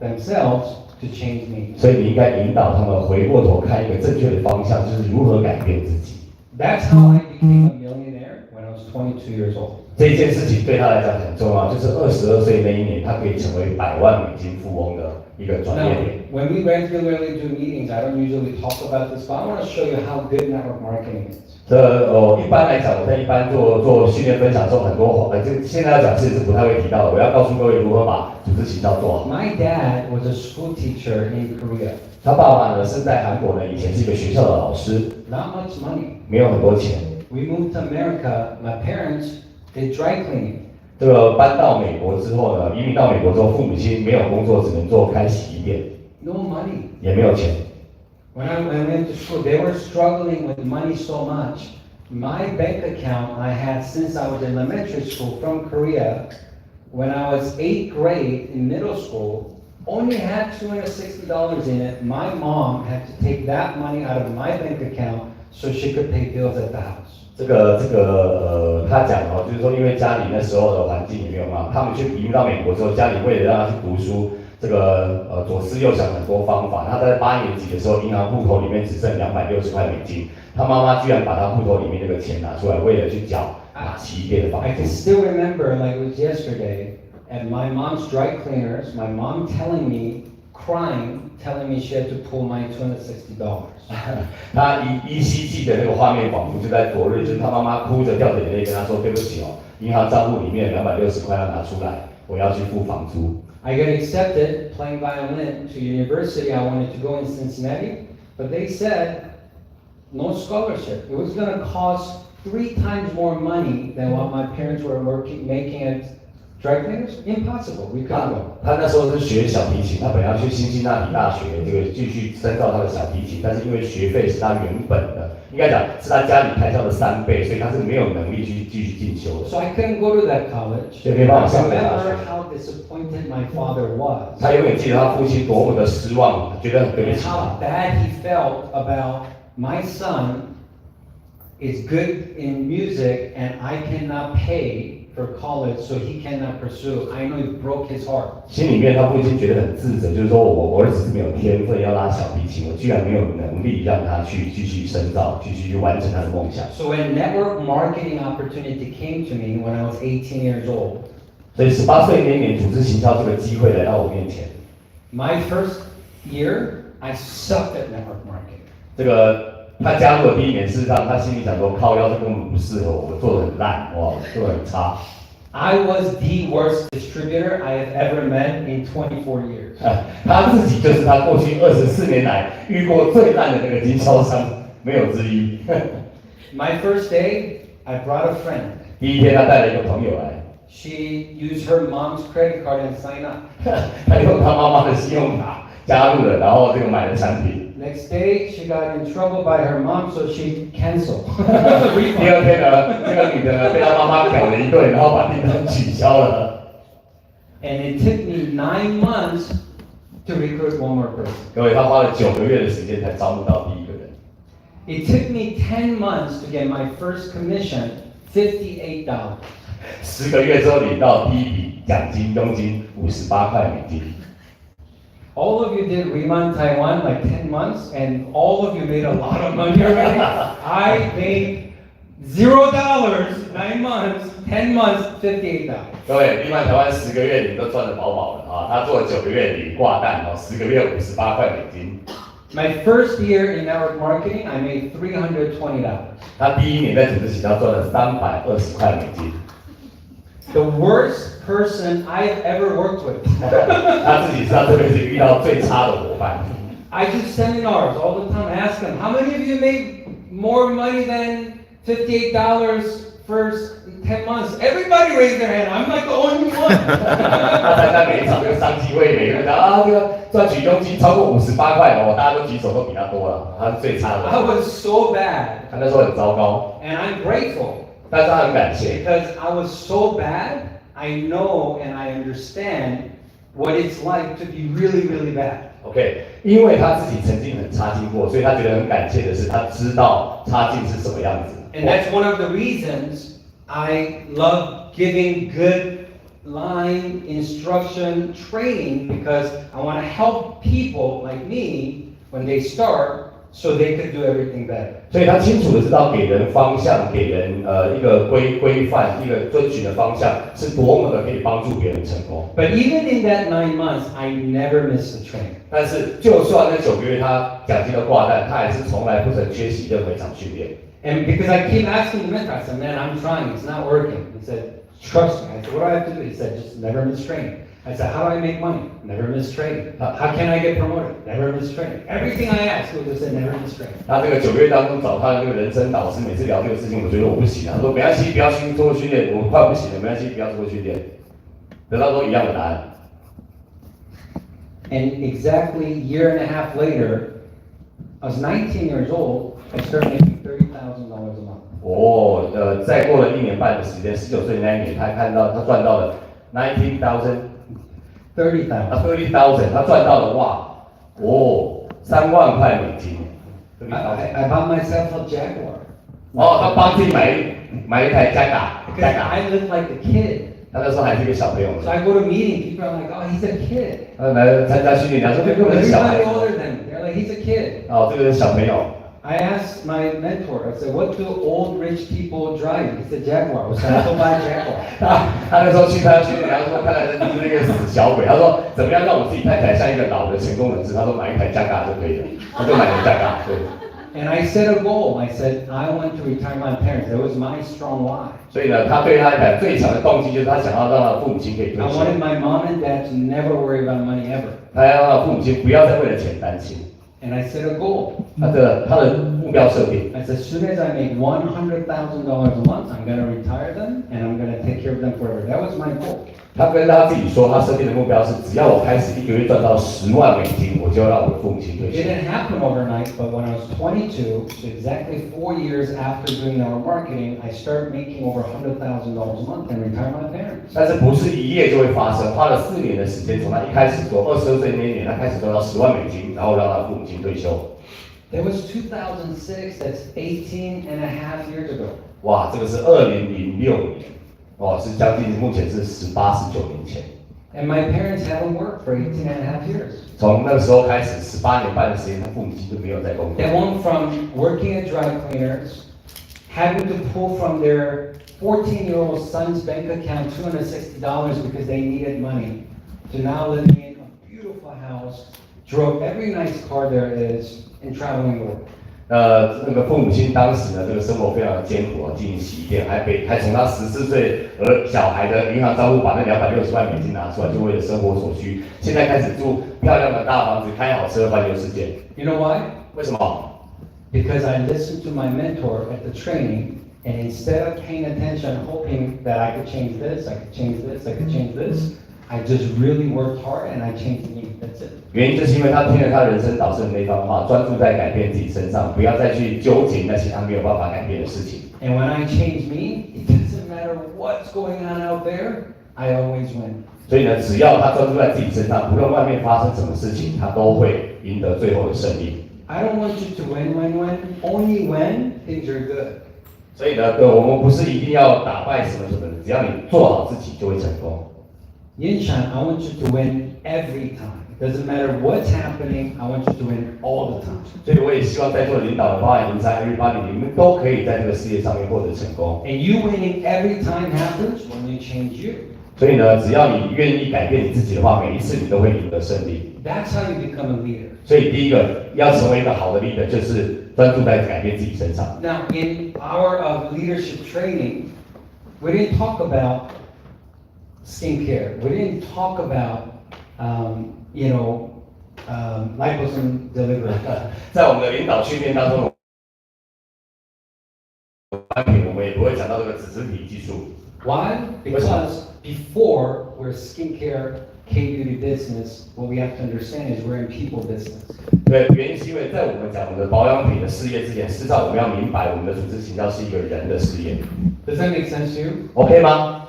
themselves to change me. 所以你应该引导他们回过头看一个正确的方向，就是如何改变自己。 That's how I became a millionaire when I was 22 years old. 这一件事情对他来讲很重要，就是22岁那一年，他可以成为100万美金富翁的一个转 Now, 捩点。 when we regularly do meetings, I don't usually talk about this, but I want to show you how good network marketing is. 一般来讲，我在一般做训练分享中，很多现在要讲是不太会提到的。我要告诉各位如何把组织行销做好。 My dad was a school teacher in Korea. 他爸爸呢是在韩国呢，以前是一个学校的老师， Not much money. 没有很多钱。 We moved to America. My parents did dry cleaning. 这个搬到美国之后呢，移民到美国之后，父母亲没有工作，只能做开洗衣店， No money. 也没有钱。 When I went to school, they were struggling with money so much. My bank account I had since I was in elementary school from Korea, when I was 8th grade in middle school, only had $260 in it. My mom had to take that money out of my bank account so she could pay bills at the house. 他讲哦，就是说，因为家里那时候的环境也没有嘛，他们去移民到美国之后，家里为了让他去读书，左思右想很多方法。他在8年级的时候，银行户头里面只剩260块美金，他妈妈居然把他户头里面那个钱拿出来，为了去缴洗衣店的房 I can 租。 still remember like it was yesterday at my mom's dry cleaners, my mom telling me, crying, telling me she had to pull my $260. 他依稀记得那个画面，仿佛就在昨日，就是他妈妈哭着掉着眼泪跟他说：“对不起哦，银行账户里面260块要拿出来，我要去付房租。” I got accepted playing violin to university. I wanted to go in Cincinnati, but they said no scholarship. It was going to cost 3 times more money than what my parents were making at dry cleaners. Impossible. We couldn't go. 他那时候是学小提琴，他本来要去辛辛那提大学继续深造他的小提琴，但是因为学费是他原本的，应该讲是他家里开销的3倍，所以他是没有能力去继续进修的。 So I couldn't go to that college. 所以没办法上大 Remember 学。 how disappointed my father was. 他永远记得他父亲多么的失望，觉得很对不 And 起 how 他。 bad he felt about my son is good in music and I cannot pay for college, so he cannot pursue. I know it broke his heart. 心里面他父亲觉得很自责，就是说我儿子是没有天分要拉小提琴，我居然没有能力让他去继续深造，继续去完成他的梦想。 So when network marketing opportunity came to me when I was 18 years old, 所以18岁那一年，组织行销这个机会来到我面前。 my first year, I sucked at network marketing. 这个他加入的第一年，事实上他心里想说，靠腰这根本不适合我，我做得很烂，哇，做得很差。I was the worst distributor I have ever met in 24 years. 他自己就是他过去24年来遇过最烂的那个经销商，没有之一。My first day, I brought a friend. 第一天他带了一个朋友来， She used her mom's credit card and signed up. 他用他妈妈的信用卡加入了，然后这个买了产品。 Next day, she got in trouble by her mom, so she canceled. 第二天呢，这个女的呢被她妈妈屌了一顿，然后把订单取消了。 And it took me 9 months to recruit one more person. 各位，他花了9个月的时间才招募到第一个人。 It took me 10 months to get my first commission, $58. 10个月之后领到第一笔奖金佣金58块美金。 All of you did Riman Taiwan like 10 months, and all of you made a lot of money already. I made $0, 9 months, 10 months, $58. 各位，力曼台湾10个月领都赚得饱饱的啊！他做了9个月领挂蛋哦，10个月58块美金。 My first year in network marketing, I made $320. 他第一年在组织行销赚了320块美金。 The worst person I've ever worked with. 他自己是他这辈子遇到最差的伙伴。 I do seminars all the time. I ask them, how many of you made more money than $58 first 10 months? Everybody raised their hand. I'm like the only one. 他参加每一场这个商机会，每个人讲啊，这个赚取佣金超过58块哦，大家都举手都比他多了，他是最差的。 I was so bad, 他那时候很糟糕， and I'm grateful 但是他很感谢， because I was so bad. I know and I understand what it's like to be really, really bad. OK， 因为他自己曾经很差劲过，所以他觉得很感谢的是，他知道差劲是什么样子。 And that's one of the reasons I love giving good line instruction training, because I want to help people like me when they start so they could do everything better. 所以他清楚的知道给人方向，给人一个规范，一个遵循的方向是多么的可以帮助别人成功。 But even in that 9 months, I never missed a training. 但是就算那9个月他奖金都挂蛋，他还是从来不曾缺席任何一场训练。 And because I keep asking the mentor, I said, man, I'm trying, it's not working. He said, trust me. I said, what do I have to do? He said, just never miss training. I said, how do I make money? Never miss training. How can I get promoted? Never miss training. Everything I asked, he just said, never miss training. 他这个9月当中找他的这个人生导师，每次聊这个事情，我觉得我不行啊。他说没关系，不要去做训练，我快不行了，没关系，不要做训练。得到都一样的答案。 And exactly a year and a half later, I was 19 years old, I started making $30,000 a month. 哦，再过了1年半的时间，19岁那一年，他看到他赚到了19,000， 30,000. 30,000，他赚到了哇，哦，3万块美金。I bought myself a Jaguar. 哦，他帮自己买了一台加嘎， Because I looked like a kid. 他那时候还是一个小朋友。 So I go to meeting, people are like, oh, he's a kid. 他来参加训练，他说这根本是小孩 Everybody 子。 older than me, they're like, he's a kid. 哦，这个是小朋友。 I asked my mentor, I said, what do old rich people drive? He said, Jaguar. I said, go buy a Jaguar. 他那时候去参加训练，他说看来是那个死小鬼。他说怎么样让我自己看起来像一个老的成功人士？他说买一台加嘎就可以了，他就买了加嘎。对。 And I set a goal. I said, I want to retire my parents. That was my strong why. 所以呢，他对他来讲最强的动机就是他想要让他的父母亲可以退 I 休。 wanted my mom and dad to never worry about money ever. 他要让他的父母亲不要再为了钱担心。 And I set a goal. 他的目标设定， I said, as soon as I make $100,000 a month, I'm going to retire them and I'm going to take care of them forever. That was my goal. 他跟他自己说，他设定的目标是，只要我开始1个月赚到10万美金，我就要让我的父母亲退 It 休。 didn't happen overnight, but when I was 22, so exactly 4 years after doing our marketing, I started making over $100,000 a month and retired my parents. 但是不是一夜就会发生，花了4年的时间，从他一开始做22岁那一年，他开始赚到10万美金，然后让他父母亲退休。 That was 2006, that's 18 and a half years ago. 哇，这个是2006年，哦，是将近目前是18、19年前。 And my parents haven't worked for 18 and a half years. 从那个时候开始，18年半的时间，他父母亲就没有在工作 They。went from working at dry cleaners, having to pull from their 14-year-old son's bank account $260 because they needed money, to now living in a beautiful house, drove every nice car there is, and traveling the world. 那个父母亲当时呢，这个生活非常的艰苦啊，经营洗衣店，还从他14岁小孩的银行账户把那260万美金拿出来，就为了生活所需。现在开始住漂亮的大房子，开好车，环游世界。 You know why? 为什么？ Because I listened to my mentor at the training, And instead of paying attention, hoping that I could change this, I could change this, I could change this, I just really worked hard and I changed me. That's it. 原因就是因为他听了他人生导师的那番话，专注在改变自己身上，不要再去纠结那些他没有办法改变的事情。And when I change me, it doesn't matter what's going on out there, I always win. 所以呢，只要他专注在自己身上，不论外面发生什么事情，他都会赢得最后的胜利。I don't want you to win, only when things are good. 所以呢，我们不是一定要打败什么什么的，只要你做好自己就会成功。Yinshan, I want you to win every time. It doesn't matter what's happening, I want you to win all the time. 所以我也希望在座的领导人，包含您在 everybody， 你们都可以在这个事业上面获得成功。And you winning every time happens when you change you. 所以呢，只要你愿意改变你自己的话，每一次你都会赢得胜利。That's how you become a leader. 所以第一个要成为一个好的 leader， 就是专注在改变自己身上。Now, in our leadership training, we didn't talk about skincare. We didn't talk about, liposome delivery. 在我们的领导训练当中，我们也不会讲到这个脂质体技术。Why? Because before we're skincare, K-beauty business, what we have to understand is we're in people business. 对，原因是因为在我们讲我们的保养品的事业之前，事实上我们要明白我们的组织行销是一个人的事业。Does that make sense to you? OK 吗？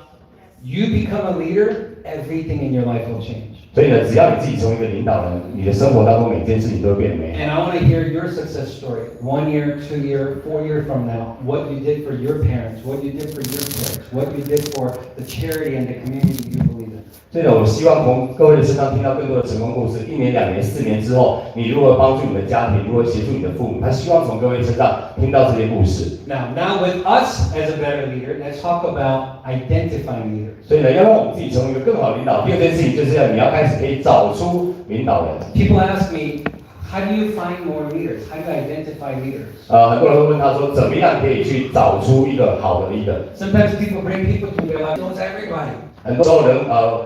You become a leader, everything in your life will change. 所以呢，只要你自己成为一个领导人，你的生活当中每件事情都会变得美好。 And I want to hear your success story. 1 year, 2 year, 4 years from now. What you did for your parents, what you did for your kids, what you did for the charity and the community you believe in. 所以呢，我希望从各位的身上听到更多的成功故事。1年、2年、4年之后，你如何帮助你的家庭，如何协助你的父母？他希望从各位身上听到这些故事。Now with us as a better leader, let's talk about identifying leaders. 所以呢，要让我们自己成为一个更好的领导。第二件事情就是你要开始可以找出领导人。People ask me, how do you find more leaders? How do you identify leaders? 很多人会问他说，怎么样可以去找出一个好的 leader？ Sometimes people bring people to their life, knows everybody. 很多时候人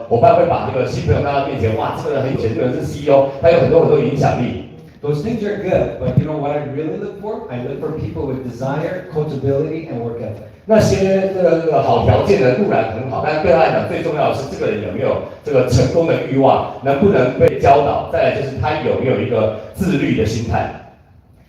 伙伴会把这个新朋友带到面前，哇，这个人很有钱，这个人是 CEO， 他有很多影响力。Those things are good, but you know what I really look for? I look for people with desire, coachability, and work ethic. 那些这个好条件呢，固然很好，但是对他来讲最重要的是这个人有没有这个成功的欲望，能不能被教导，再来就是他有没有一个自律的心态。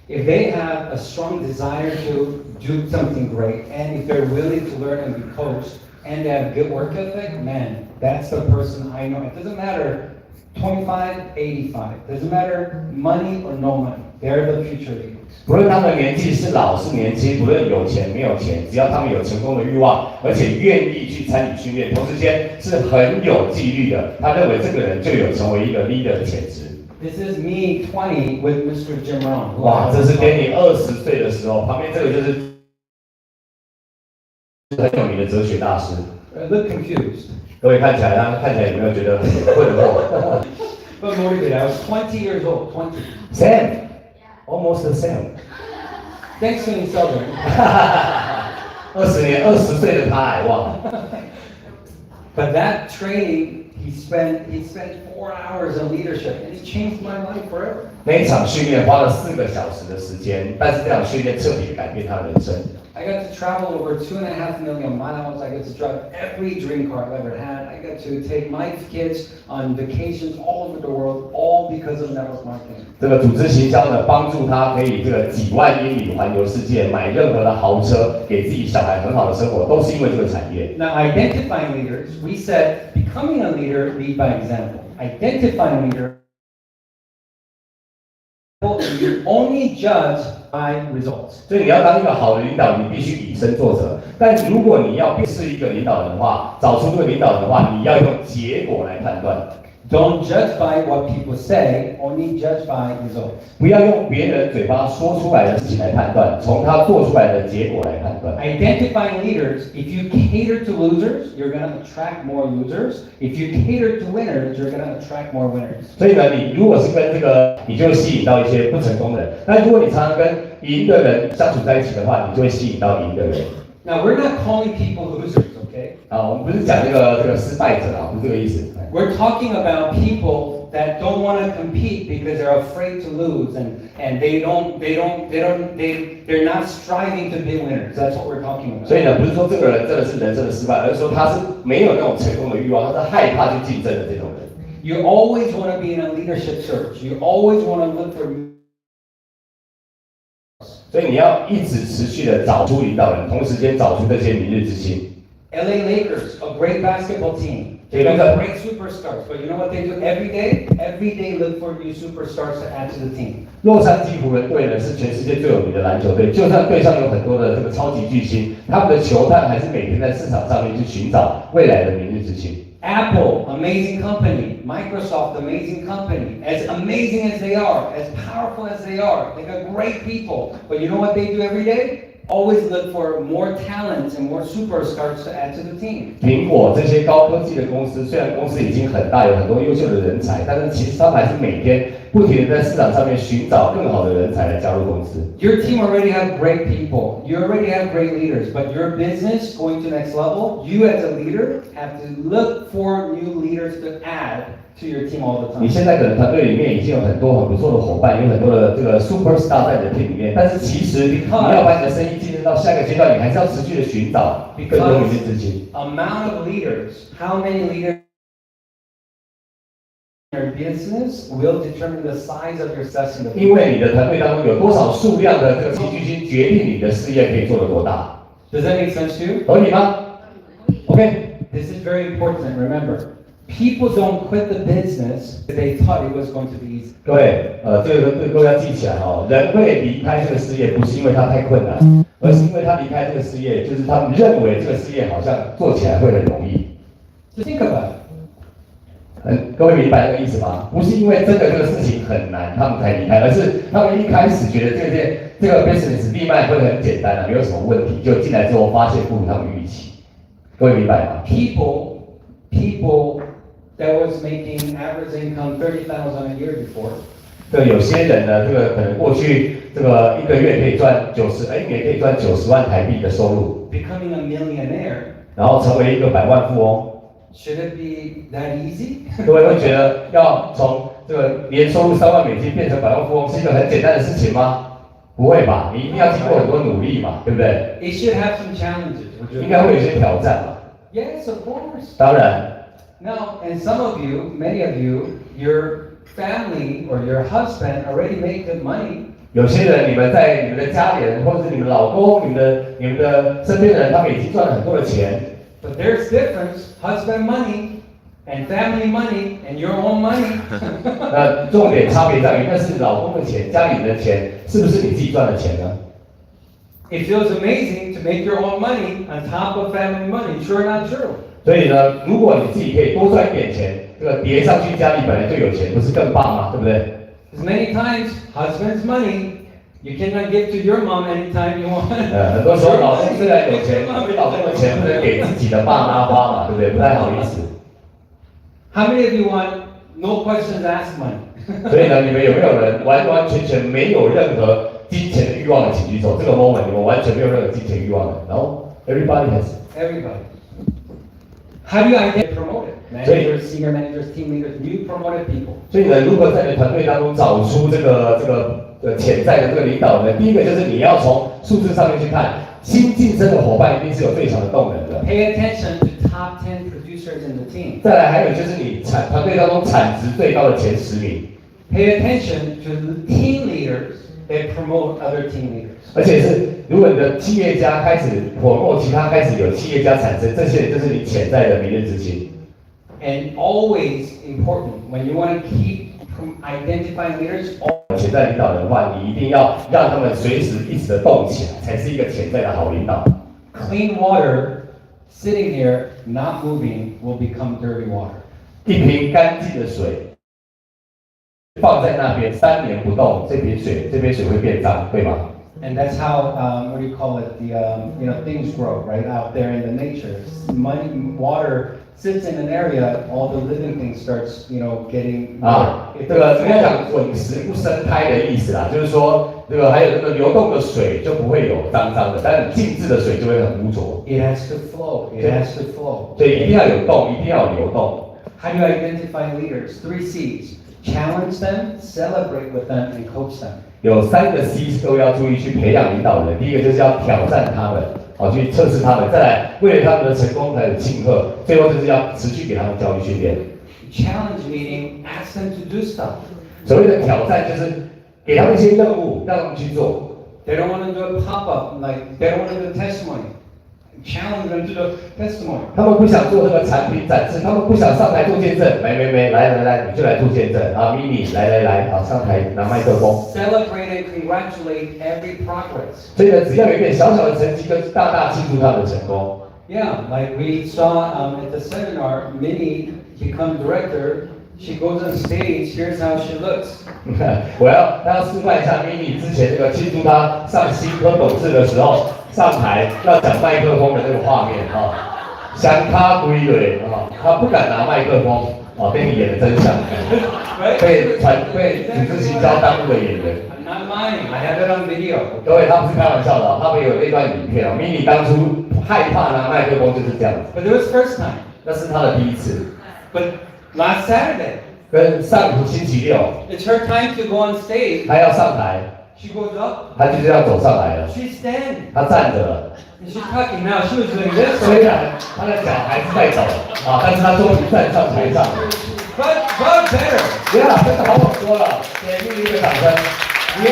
If they have a strong desire to do something great, and if they're willing to learn and be coached, and they have good work ethic, man, that's the person I know. It doesn't matter 25, 85. Doesn't matter money or no money. They're the future leaders. 不论他们的年纪是老是年轻，不论有钱没有钱，只要他们有成功的欲望，而且愿意去参与训练，同时间是很有纪律的，他认为这个人就有成为一个 leader 的潜质。This is me 20 with Mr. Jim Rohn. 哇，这是Danny 20岁的时候，旁边这个就是很有名的哲学大师。I look confused. 各位看起来有没有觉得很困惑？ But motivated. I was 20 years old. 20. Same, almost the same. Thanks to Southern. 20岁的他还忘了。But that training, he spent 4 hours in leadership, and it changed my life forever. 那一场训练花了4个小时的时间，但是这场训练彻底改变他的人生。I got to travel over 2.5 million miles. I got to drive every dream car I've ever had. I got to take my kids on vacations all over the world, all because of network marketing. 这个组织行销呢，帮助他可以这个几万英里环游世界，买任何的豪车，给自己小孩很好的生活，都是因为这个产业。Now, identifying leaders, we said becoming a leader, lead by example. Identifying leader, you only judge by results. 所以你要当一个好的领导，你必须以身作则。但如果你要是一个领导人的话，找出这个领导人的话，你要用结果来判断。Don't judge by what people say, only judge by results. 不要用别人嘴巴说出来的事情来判断，从他做出来的结果来判断。Identifying leaders, if you cater to losers, you're going to attract more losers. If you cater to winners, you're going to attract more winners. 所以呢，你如果是跟这个，你就会吸引到一些不成功的人。那如果你常常跟赢的人相处在一起的话，你就会吸引到赢的人。Now, we're not calling people losers, okay? 我们不是讲这个失败者啊，不是这个意思。We're talking about people that don't want to compete because they're afraid to lose and they're not striving to be winners. That's what we're talking about. 所以呢，不是说这个人真的是人生的失败，而是说他是没有那种成功的欲望，他是害怕去竞争的这种人。You always want to be in a leadership search. You always want to look for. 所以你要一直持续的找出领导人，同时间找出这些明日之星。LA Lakers, a great basketball team. They got great superstars, but you know what they do every day? Every day look for new superstars to add to the team. 洛杉矶湖人队呢是全世界最有名的篮球队，就算队上有很多的这个超级巨星，他们的球探还是每天在市场上面去寻找未来的明日之星。Apple, amazing company. Microsoft, amazing company. As amazing as they are, as powerful as they are, they got great people. But you know what they do every day? Always look for more talents and more superstars to add to the team. 苹果这些高科技的公司，虽然公司已经很大，有很多优秀的人才，但是其实他们还是每天不停的在市场上面寻找更好的人才来加入公司。Your team already have great people. You already have great leaders. But your business going to next level, you as a leader have to look for new leaders to add to your team all the time. 你现在可能团队里面已经有很多很不错的伙伴，有很多的这个 superstar 在你的 team 里面，但是其实你要把你的生意进入到下一个阶段，你还是要持续的寻找更多明日之星。Amount of leaders, how many leaders in your business will determine the size of your success in the future. 因为你的团队当中有多少数量的这个超级巨星，决定你的事业可以做得多大。Does that make sense to you? 合理吗 ？OK， This is very important. Remember, people don't quit the business if they thought it was going to be easy. 各位，这个对各位要记起来哦。人会离开这个事业，不是因为他太困难，而是因为他离开这个事业，就是他们认为这个事业好像做起来会很容易。So think about it. 各位明白那个意思吗？不是因为真的这个事情很难，他们才离开，而是他们一开始觉得这个 business 利卖会很简单的，没有什么问题，就进来之后发现不如他们预期。各位明白吗 People that was making average income 30,000 a year before. 这有些人呢，这个可能过去这个一个月可以赚一年可以赚90万台币的收入， Becoming a millionaire, 然后成为一个百万富翁。should it be that easy? 各位会觉得要从这个年收入3万美金变成百万富翁是一个很简单的事情吗？不会吧，你一定要经过很多努力嘛，对不对？ It should have some challenges. 应该会有一些挑战嘛。Yes, of course. 当然， Now, and some of you, many of you, your family or your husband already make good money. 有些人你们在你们的家里人，或者是你们老公、你们的身边的人，他们已经赚了很多的钱。But there's difference, husband money and family money and your own money. 那重点差别在于，那是老公的钱、家里人的钱，是不是你自己赚的钱呢？ It feels amazing to make your own money on top of family money. True or not true? 所以呢，如果你自己可以多赚一点钱，这个叠上去家里本来就有钱，不是更棒吗？对不对？ Because many times, husband's money, you cannot give to your mom anytime you want. 很多时候老公虽然有钱，因为老公的钱不能给自己的爸妈花嘛，对不对？不太好意思。How many of you want no questions asked money? 所以呢，你们有没有人完完全全没有任何金钱的欲望的，请举手。这个 moment 你们完全没有任何金钱欲望的。然后 everybody has. Everybody. How do you identify promoted? Managers, senior managers, team leaders, you promoted people. 所以呢，如何在你的团队当中找出这个潜在的这个领导人？第一个就是你要从数字上面去看，新晋升的伙伴一定是有最强的动能的。Pay attention to top 10 producers in the team. 再来还有就是你团队当中产值最高的前10名。Pay attention to the team leaders that promote other team leaders. 而且是，如果你的企业家开始promote其他开始有企业家产生，这些人就是你潜在的明日之星。And always important, when you want to keep identifying leaders, 潜在领导人的话，你一定要让他们随时一直的动起来，才是一个潜在的好领导。clean water sitting here not moving will become dirty water. 一瓶干净的水放在那边3年不动，这杯水会变脏，对吗？ And that's how, what do you call it? Things grow right out there in the nature. Water sits in an area, all the living things starts, getting. 这个应该讲稳实不生胎的意思啦，就是说这个还有这个流动的水就不会有脏脏的，但是静置的水就会很污浊。It has to flow. It has to flow. 所以一定要有动，一定要有流动。 How do you identify leaders? 3 C's. challenge them, celebrate with them, and coach them. 有3个 C 都要注意去培养领导人。第一个就是要挑战他们，去测试他们；再来为了他们的成功还有庆贺；最后就是要持续给他们教育训练。Challenge meaning ask them to do stuff. 所谓的挑战就是给他们一些任务，让他们去做。They don't want to do a pop-up, like they don't want to do a testimony. Challenge them to do testimony. 他们不想做这个产品展示，他们不想上台做见证。没，来，你就来做见证啊 ！Mini， 来，好，上台拿麦克风。Celebrate and congratulate every progress. 所以呢，只要有一点小小的成绩，就大大庆祝他们的成功。Yeah, like we saw at the seminar, Minnie become director. She goes on stage. Here's how she looks. 我要示范一下 Mini 之前这个庆祝他上新科董事的时候，上台要讲麦克风的那个画面相咖归เลย他不敢拿麦克风被你演的真像，被组织行销耽误的演员。Not lying. I have it on video. 各位，他不是开玩笑的，他们有那段影片Mini 当初害怕拿麦克风就是这样子。But it was first time. 那是他的第一次。But last Saturday. 跟上个星期六 It's her time to go on stage. 他要上台。She goes up. 他就这样走上来了。She stands. 他站着了。She's talking now. She was doing this. 虽然他的脚还是在走但是他终于站上台上。But better. Yeah， 真的好很多了。给Mini一个掌声。We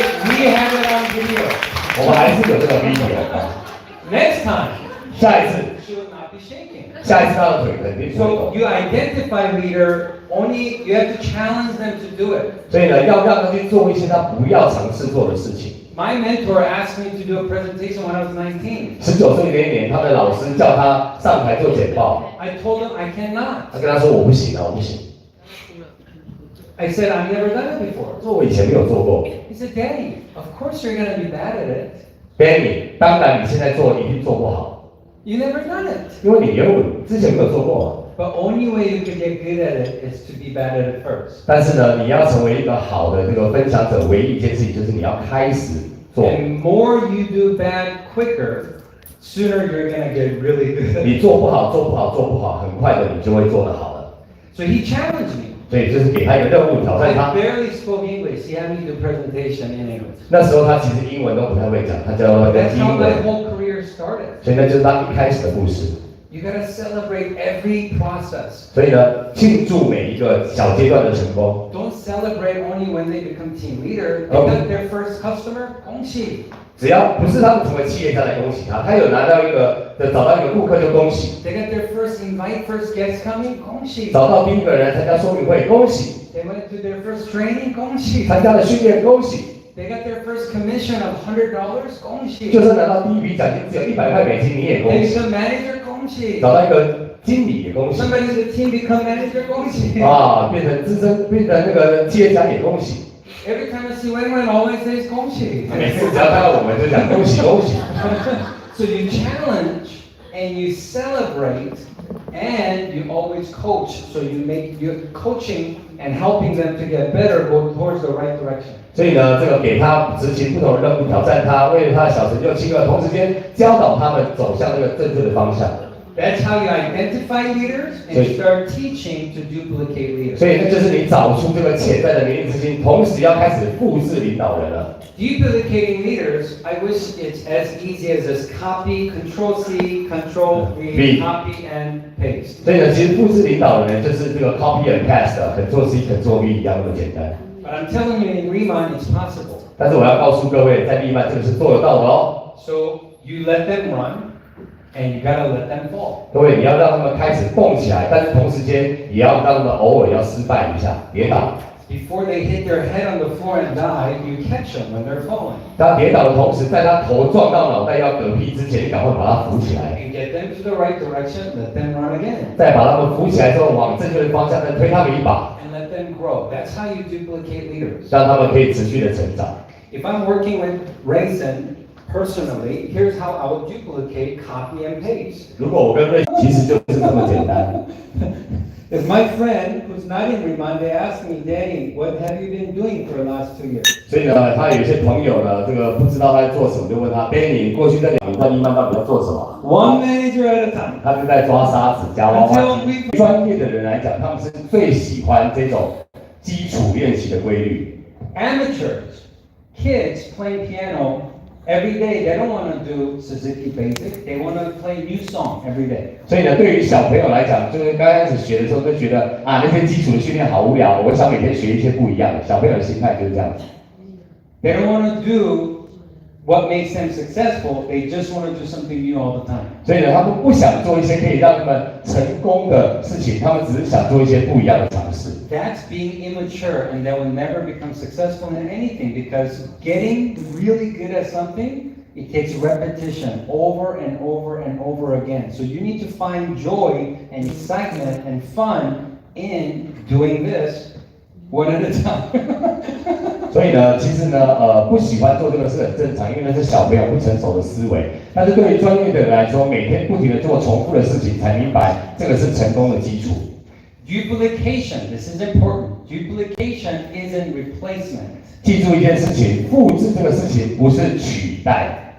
have it on video. 我们还是有这个 video。Next time. 下一次。She will not be shaking. 下一次他的腿肯定不会 So 抖。you identify leader. Only you have to challenge them to do it. 所以呢，要让他去做一些他不要尝试做的事情。My mentor asked me to do a presentation when I was 19. 19岁那一年，他的老师叫他上台做简报。I told him I cannot. 他跟他说我不行我不行。I said I've never done it before. 说我以前没有做过。He said, Danny, of course you're going to be bad at it. Danny， 当然你现在做一定做不好。You never done it. 因为你之前没有做过。But only way you can get good at it is to be bad at it first. 但是呢，你要成为一个好的这个分享者，唯一一件事情就是你要开始做。And more you do bad quicker, sooner you're gonna get really good. 你做不好，很快的你就会做得好了。So he challenged me. 所以就是给他一个任务，挑战 I 他。barely spoke English. He had me do presentation in English. 那时候他其实英文都不太会讲，他教That's 英 how my 文。whole career started. 所以那就是他一开始的故事。You gotta celebrate every process. 所以呢，庆祝每一个小阶段的成功。Don't celebrate only when they become team leader. They got their first customer. 恭喜。只要不是他们成为企业家来恭喜他，他有找到一个顾客就恭喜。They got their first invite, first guest coming. 恭喜。找到第一个人参加说明会，恭喜。They went to their first training. 恭喜。参加了训练，恭喜。They got their first commission of $100. 恭喜。就算拿到第一笔奖金只有$100，你也恭 They 喜。 become manager. 恭喜。找到一个经理也恭喜。Somebody in the team become manager. 恭喜。变成那个企业家也恭喜。Every time I see anyone, always says 恭喜。每次只要看到我们就讲恭喜恭喜。So you challenge and you celebrate and you always coach. So you're coaching and helping them to get better, go towards the right direction. 所以呢，这个给他执行不同的任务，挑战他，为了他的小成就庆贺，同时间教导他们走向这个正确的方向。That's how you identify leaders and start teaching to duplicate leaders. 所以这就是你找出这个潜在的领导之心，同时要开始复制领导人了。Duplicating leaders, I wish it's as easy as this: copy, Control C, Control V, copy and paste. 所以呢，其实复制领导人就是这个 copy and paste，Control C、Control V 一样那么简单。But I'm telling you, in Riman, it's possible. 但是我要告诉各位，在利曼这个是做得到的哦。So you let them run. And you gotta let them fall. 各位，你要让他们开始动起来，但是同时间也要让他们偶尔要失败一下，跌倒。Before they hit their head on the floor and die, you catch them when they're falling. 当跌倒的同时，在他头撞到脑袋要嗝屁之前，你赶快把他扶起来。And get them to the right direction, let them run again. 再把他们扶起来之后，往正确的方向再推他们一把。And let them grow. That's how you duplicate leaders. 让他们可以持续的成长。If I'm working with Raisin personally, here's how I would duplicate, copy and paste. 如果我跟瑞其实就是这么简单。If my friend who's not in Riman, they ask me, Danny, what have you been doing for the last 2 years? 所以呢，他有些朋友呢，这个不知道他在做什么，就问他 Danny， 过去这2年在利曼到底在做什么 One manager at a time. 他是在抓沙子、夹娃娃机。专业的人来讲，他们是最喜欢这种基础练习的规律。Amateurs, kids playing piano every day, they don't want to do Suzuki Basic, they want to play new song every day. 所以呢，对于小朋友来讲，就是刚开始学的时候都觉得啊，那些基础的训练好无聊，我想每天学一些不一样的。小朋友的心态就是这样子。They don't want to do what makes them successful, they just want to do something new all the time. 所以呢，他们不想做一些可以让他们成功的事情，他们只是想做一些不一样的尝试。That's being immature, and they will never become successful in anything because getting really good at something, it takes repetition over and over and over again. So you need to find joy and excitement and fun in doing this one at a time. 所以呢，其实呢，不喜欢做这个是很正常，因为那是小朋友不成熟的思维。但是对于专业的人来说，每天不停的做重复的事情，才明白这个是成功的基础。Duplication, this is important. Duplication isn't replacement. 记住一件事情，复制这个事情不是取代。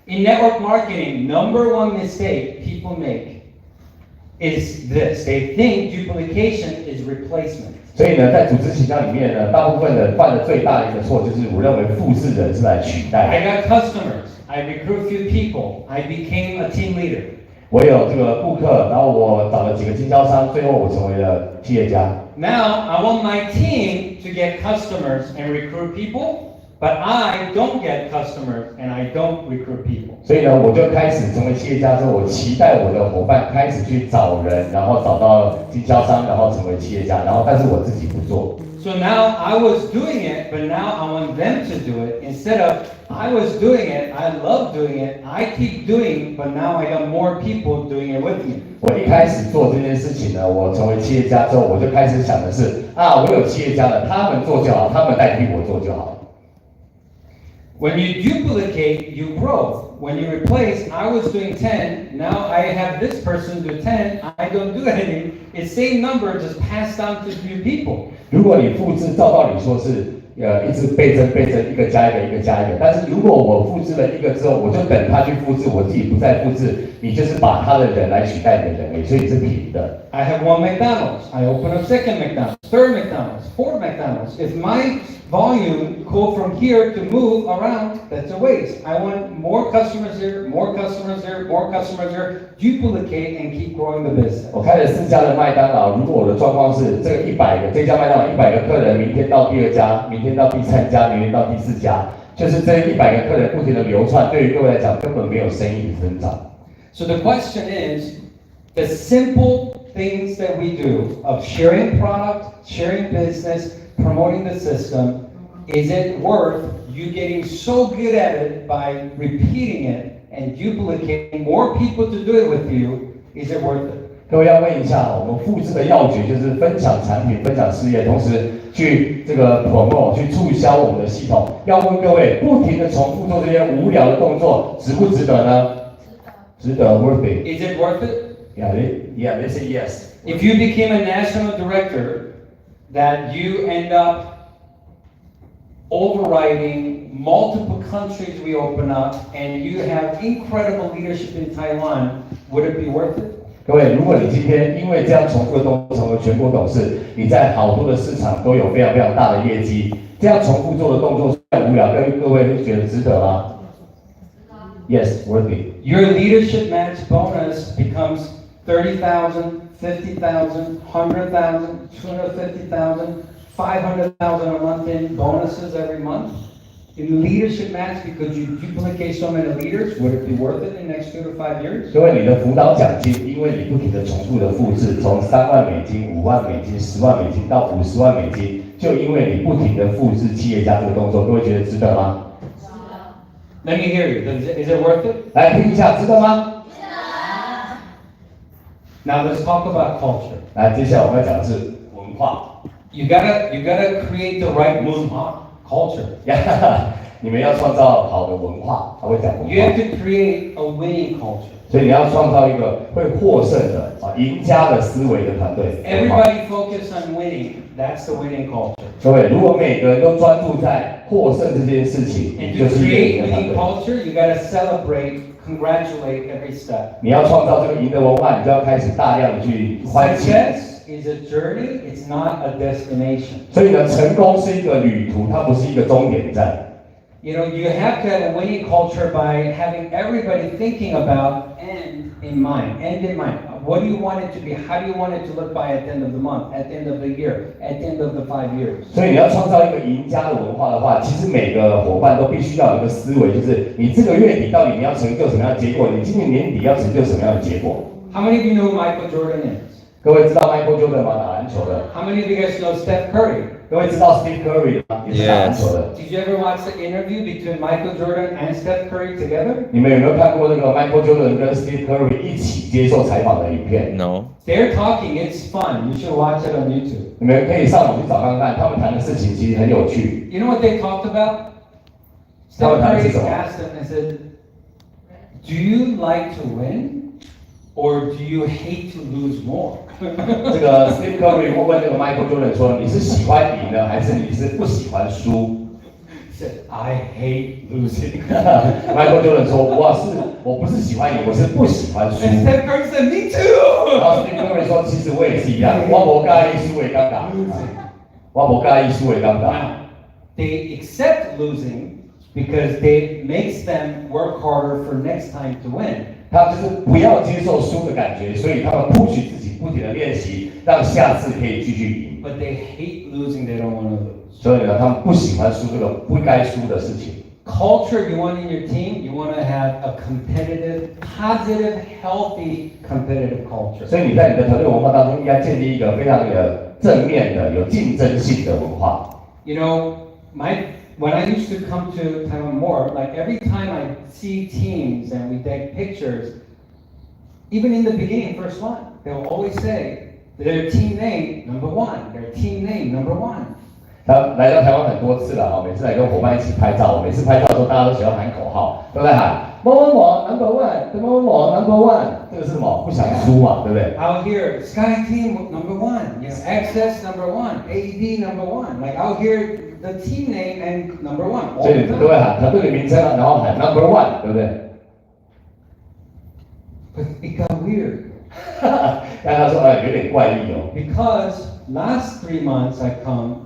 In network marketing, number one mistake people make is this. They think duplication is replacement. 所以呢，在组织行销里面呢，大部分人犯的最大的一个错，就是我认为复制人是来取代。I got customers. I recruit few people. I became a team leader. 我有这个顾客，然后我找了几个经销商，最后我成为了企业家。Now I want my team to get customers and recruit people, but I don't get customers and I don't recruit people. 所以呢，我就开始成为企业家之后，我期待我的伙伴开始去找人，然后找到经销商，然后成为企业家，然后但是我自己不做。So now I was doing it, but now I want them to do it. Instead of I was doing it, I love doing it, I keep doing, but now I got more people doing it with me. 我一开始做这件事情呢，我成为企业家之后，我就开始想的是啊，我有企业家了，他们做就好，他们代替我做就好。When you duplicate, you grow. When you replace, I was doing 10, now I have this person do 10, I don't do anything. It's same number, just passed down to few people. 如果你复制，照道理说是一直倍增，一个加一个，一个加一个。但是如果我复制了一个之后，我就等他去复制，我自己不再复制，你就是把他的人来取代你的人类，所以是平的。I have one McDonald's. I open up second McDonald's, third McDonald's, fourth McDonald's. If my volume go from here to move around, that's a waste. I want more customers here, more customers here, more customers here. Duplicate and keep growing the business. 我开了4家的麦当劳，如果我的状况是这个100个，这家麦当劳100个客人，明天到第2家，明天到第3家，明天到第4家，就是这100个客人不停的流窜，对于各位来讲根本没有生意的增长。So the question is, the simple things that we do of sharing product, sharing business, promoting the system, is it worth you getting so good at it by repeating it and duplicating more people to do it with you? Is it worth it? 各位要问一下，我们复制的要诀就是分享产品、分享事业，同时去这个 promote、去促销我们的系统。要问各位，不停的重复做这些无聊的动作，值不值得呢？值得 ，worth it. Is it worth it? Yeah, they say yes. If you became a national director, that you end up overriding multiple countries we open up, and you have incredible leadership in Taiwan, would it be worth it? 各位，如果你今天因为这样重复的动作成为全国董事，你在好多的市场都有非常非常大的业绩，这样重复做的动作虽然无聊，各位会觉得值得吗？ Yes, worth it. Your leadership match bonus becomes 30,000, 50,000, 100,000, 250,000, 500,000 a month in bonuses every month. In leadership match, because you duplicate so many leaders, would it be worth it in the next 2 to 5 years? 各位，你的辅导奖金，因为你不停的重复的复制，从3万美金、5万美金、10万美金到50万美金，就因为你不停的复制企业家这个动作，各位觉得值得吗？ Let me hear you. Is it worth it? 来听一下，值得吗？ Now let's talk about culture. 来，接下来我们要讲的是文化。You gotta create the right culture. 你们要创造好的文化，他会讲文化。 You have to create a winning culture. 所以你要创造一个会获胜的赢家的思维的团队。Everybody focus on winning. That's the winning culture. 各位，如果每个人都专注在获胜这件事情， And 你就 to 是一个 create 赢的团 winning 队。 culture, you gotta celebrate, congratulate every step. 你要创造这个赢的文化，你就要开始大量的去欢庆。 Success is a journey, it's not a destination. 所以呢，成功是一个旅途，它不是一个终点站。You know, you have to have a winning culture by having everybody thinking about end in mind. End in mind. What do you want it to be? How do you want it to look by at the end of the month, at the end of the year, at the end of the 5 years? 所以你要创造一个赢家的文化的话，其实每个伙伴都必须要有一个思维，就是你这个月底到底你要成就什么样的结果，你今年年底要成就什么样的结果。How many of you know who Michael Jordan is? 各位知道 Michael Jordan 吗？打篮球的。How many of you guys know Steph Curry? 各位知道 Steve Curry 吗？也是打篮球的。Did you ever watch the interview between Michael Jordan and Steph Curry together? 你们有没有看过那个 Michael Jordan 跟 Steve Curry 一起接受采访的影片 ？No. They're talking. It's fun. You should watch it on YouTube. 你们可以上网去找看看，他们谈的事情其实很有趣。You know what they talked about? Steph Curry asked them and said, "Do you like to win, or do you hate to lose more?" 这个 Steve Curry 问这个 Michael Jordan 说：“你是喜欢赢呢，还是你是不喜欢输？” Said, "I hate losing." Michael Jordan 说：“我不是喜欢赢，我是不喜欢输。” And Steph Curry said, "Me too." 然后 Steve Curry 说：“其实我也是一样，我不介意输的尴尬，我不介意输的尴尬。” Now, they accept losing because they makes them work harder for next time to win. 他们就是不要接受输的感觉，所以他们push自己不停的练习，让下次可以继续赢。But they hate losing, they don't want to lose. 所以呢，他们不喜欢输这个不该输的事情。Culture you want in your team, you want to have a competitive, positive, healthy competitive culture. 所以你在你的团队文化当中，应该建立一个非常正面的、有竞争性的文化。You know, when I used to come to Taiwan more, like every time I see teams and we take pictures, even in the beginning, first one, they will always say their team name #1, their team name #1. 他来到台湾很多次了啊，每次来跟伙伴一起拍照，每次拍照的时候大家都喜欢喊口号，都在喊某某某 #1， 某某某 #1， 这个是什么？不想输嘛，对不对？ Out here, Sky Team #1, you know, XS #1, AD #1. Like out here, the team name and #1. 所以都会喊团队的名称，然后喊 #1， 对不对？ But it got weird. 但他说有点怪异哦。 Because last 3 months I come,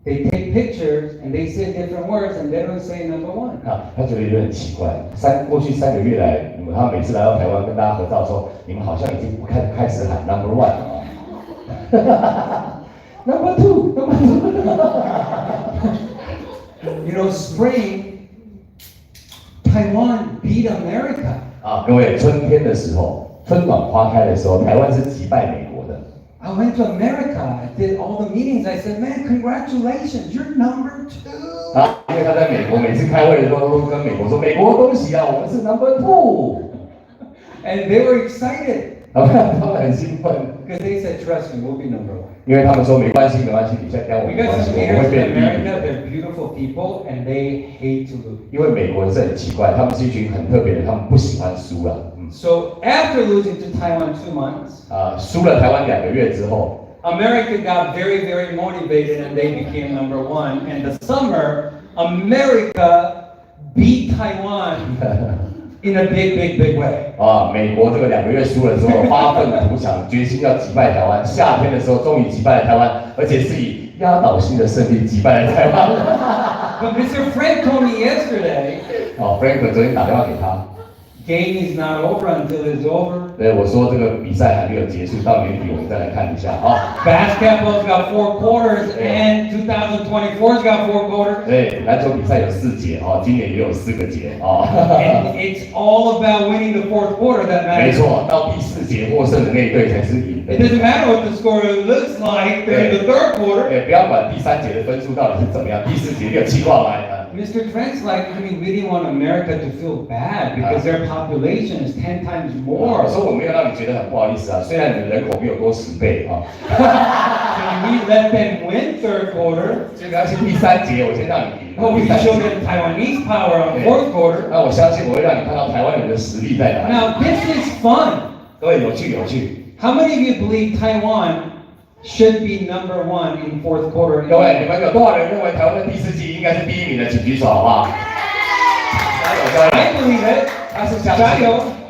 they take pictures and they say different words and they don't say #1. 他觉得有点奇怪。过去3个月来，他每次来到台湾跟大家合照的时候，你们好像已经不开始喊 #1 了。#2 You know, spring, Taiwan beat America. 各位，春天的时候，春暖花开的时候，台湾是击败美国的。 I went to America, I did all the meetings, I said, "Man, congratulations, you're #2. 因为他在美国，每次开会的时候都跟美国说：“美国恭喜啊，我们是 #2。” And they were excited. 他们很兴奋， Because they said, "Trust me, we'll be #1." 因为他们说没关系，没关系，你现在跟我没 Because 关系，我们 here 会 in 变第一 America, 名。 they're beautiful people and they hate to lose. 因为美国人是很奇怪，他们是一群很特别的，他们不喜欢输了。So after losing to Taiwan 2 months, 输了台湾2个月之后， America got very, very motivated and they became #1. And the summer, America beat Taiwan in a big, big, big way. 美国这个2个月输了之后，发愤图强，决心要击败台湾。夏天的时候，终于击败了台湾，而且是以压倒性的胜利击败了台湾。But Mr. Frank told me yesterday, Frank 昨天打电话给他。 game is not over until it's over. 对，我说这个比赛还没有结束，到年底我们再来看一下啊。Basketball's got 4 quarters and 2024's got 4 quarters. 对，篮球比赛有4节今年也有4个节And it's all about winning the 4th quarter that 没 matters. 错，到第4节获胜的那一队才是赢的。 It doesn't matter what the score looks like during the 3rd quarter. 对，不要管第3节的分数到底是怎么样，第4节6、7挂来。 Mr. Trent's like, I mean, we didn't want America to feel bad because their population is 10 times 我 more. 说我没有让你觉得很不好意思虽然你的人口比我多10倍So we let them win 3rd quarter. 所以要先第3节我先让你赢。 But we showed them Taiwanese power on 4th quarter. 那我相信我会让你看到台湾人的实力在哪里。 Now this is fun. 各位有趣有趣。 How many of you believe Taiwan should be #1 in 4th quarter? 各位，你们有多少人认为台湾的第4季应该是第1名的，请举手好不好？加油加油！ I believe it. 他是相信，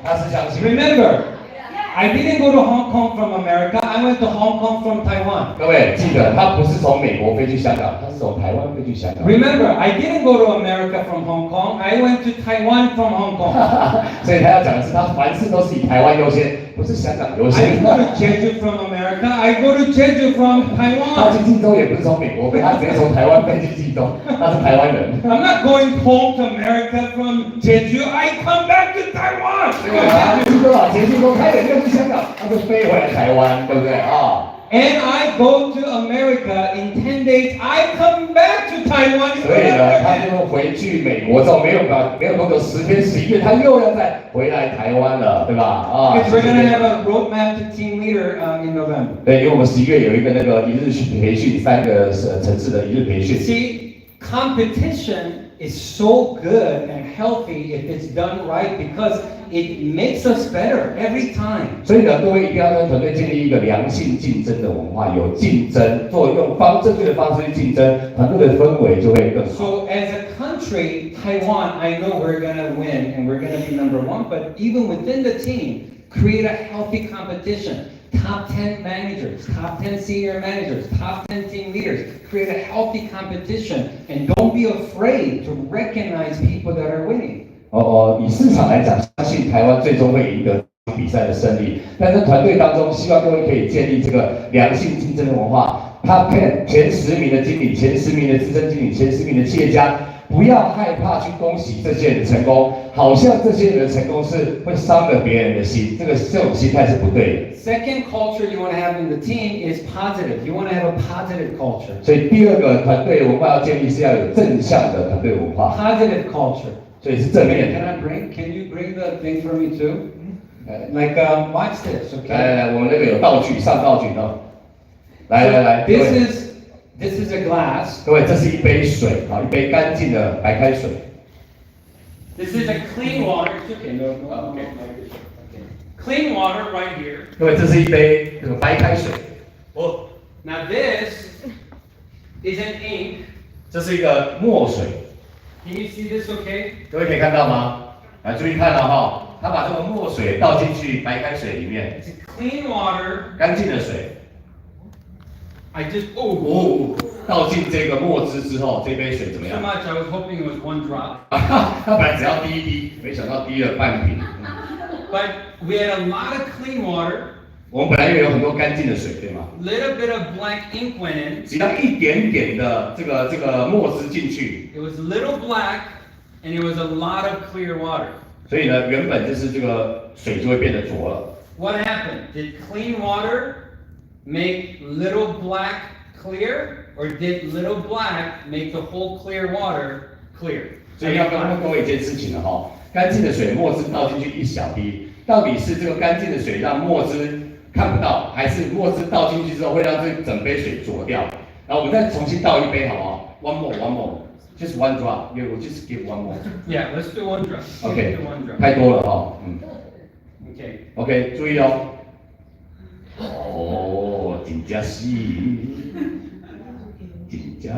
他是相信。 Remember, I didn't go to Hong Kong from America. I went to Hong Kong from Taiwan. 各位记得，他不是从美国飞去香港，他是从台湾飞去香港。Remember, I didn't go to America from Hong Kong. I went to Taiwan from Hong Kong. 所以他要讲的是，他凡事都是以台湾优先，不是香港优 I 先 didn't。go to Jeju from America. I go to Jeju from 他 Taiwan. 去济州也不是从美国飞，他直接从台湾飞去济州，他是台湾人。I'm not going home to America from Jeju. I come back to Taiwan. 对啊，去多少钱？去多开远又去香港，他就飞回来台湾，对不对啊？ And I go to America in 10 days. I come back to Taiwan. 所以呢，他就回去美国之后，没有多久10天11月，他又要再回来台湾了，对吧？啊。Because we're gonna have a roadmap to team leader in November. 对，因为我们11月有一个那个一日培训，3个城市的一日培训。 See, competition is so good and healthy if it's done right because it makes us better every time. 所以呢，各位一定要跟团队建立一个良性竞争的文化，有竞争，用正确的方式去竞争，团队的氛围就会更好。 So as a country, Taiwan, I know we're gonna win and we're gonna be number one, but even within the team, create a healthy competition. Top 10 managers, top 10 senior managers, top 10 team leaders. Create a healthy competition and don't be afraid to recognize people that are winning. 以市场来讲，相信台湾最终会赢得比赛的胜利。但在团队当中，希望各位可以建立这个良性竞争的文化。Top 10前10名的经理、前10名的资深经理、前10名的企业家，不要害怕去恭喜这些人的成功，好像这些人的成功是会伤了别人的心，这种心态是不对的。 Second culture you want to have in the team is positive. You want to have a positive culture. 所以第二个团队文化要建立是要有正向的团队文化， Positive culture. 所以是正面的。 Can you bring the thing for me too? Like watch this, 来 okay? 来来，我们那个有道具，上道具呢。来，各 This 位， is a glass. 各位，这是一杯水，好，一杯干净的白开水。 This is a clean water. Okay, no, okay. Clean water right here. 各位，这是一杯这个白开水。 Oh, now this is an ink. 这是一个墨水， Can you see this? Okay. 各位可以看到吗？来，注意看了哈，他把这个墨水倒进去白开水里面， It's a clean water. 干净的水。 I just oh. 倒进这个墨汁之后，这杯水怎么 So 样？ much. I was hoping it was one drop. 他本来只要滴一滴，没想到滴了半瓶。 But we had a lot of clean water. 我们本来以为有很多干净的水，对吗？ Little bit of black ink went in. 只要一点点的这个墨汁进去， It was a little black, and it was a lot of clear water. 所以呢，原本就是这个水就会变得浊了。 What happened? Did clean water make little black clear, or did little black make the whole clear water clear? 所以要告诉各位一件事情了哈，干净的水墨汁倒进去一小滴，到底是这个干净的水让墨汁看不到，还是墨汁倒进去之后会让这整杯水浊掉？然后我们再重新倒一杯好不好 ？One more, just one drop. Yeah, we'll just give one more. Yeah, let's do one drop. OK， Let's do one drop. 太多了哈，Okay. OK，注意哦。哦，真正是，真正。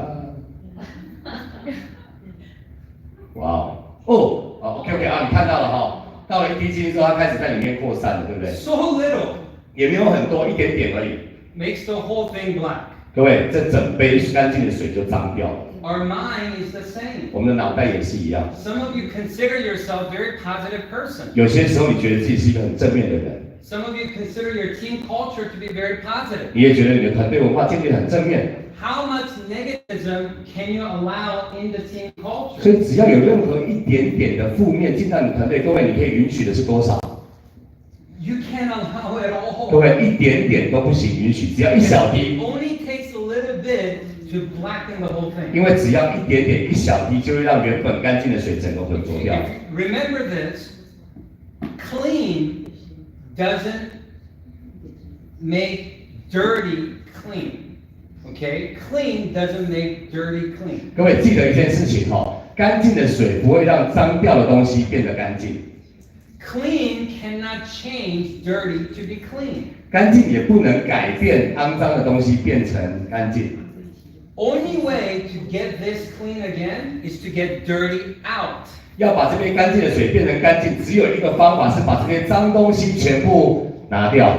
哇哦，OK 啊，你看到了哈，倒了一滴进去之后，它开始在里面扩散了，对不对？ So little 也没有很多，一点点而已。 makes the whole thing black. 各位，这整杯干净的水就脏掉了。 Our mind is the same. 我们的脑袋也是一样。 Some of you consider yourself a very positive person. 有些时候你觉得自己是一个很正面的人， Some of you consider your team culture to be very positive. 你也觉得你的团队文化建立得很正面。 How much negativism can you allow in the team 所 culture? 以只要有任何一点点的负面进到你团队，各位你可以允许的是多少？ You can't allow it 各 all. 位一点点都不行，允许，只要一小 It 滴， only takes a little bit to blacken the whole thing. 因为只要一点点一小滴，就会让原本干净的水整个浑浊掉。 Remember this, clean doesn't make dirty clean. Okay? Clean doesn't make dirty clean. 各位记得一件事情哈，干净的水不会让脏掉的东西变得干净， Clean cannot change dirty to be clean. 干净也不能改变肮脏的东西变成干净。 Only way to get this clean again is to get dirty out. 要把这杯干净的水变成干净，只有一个方法是把这些脏东西全部拿掉。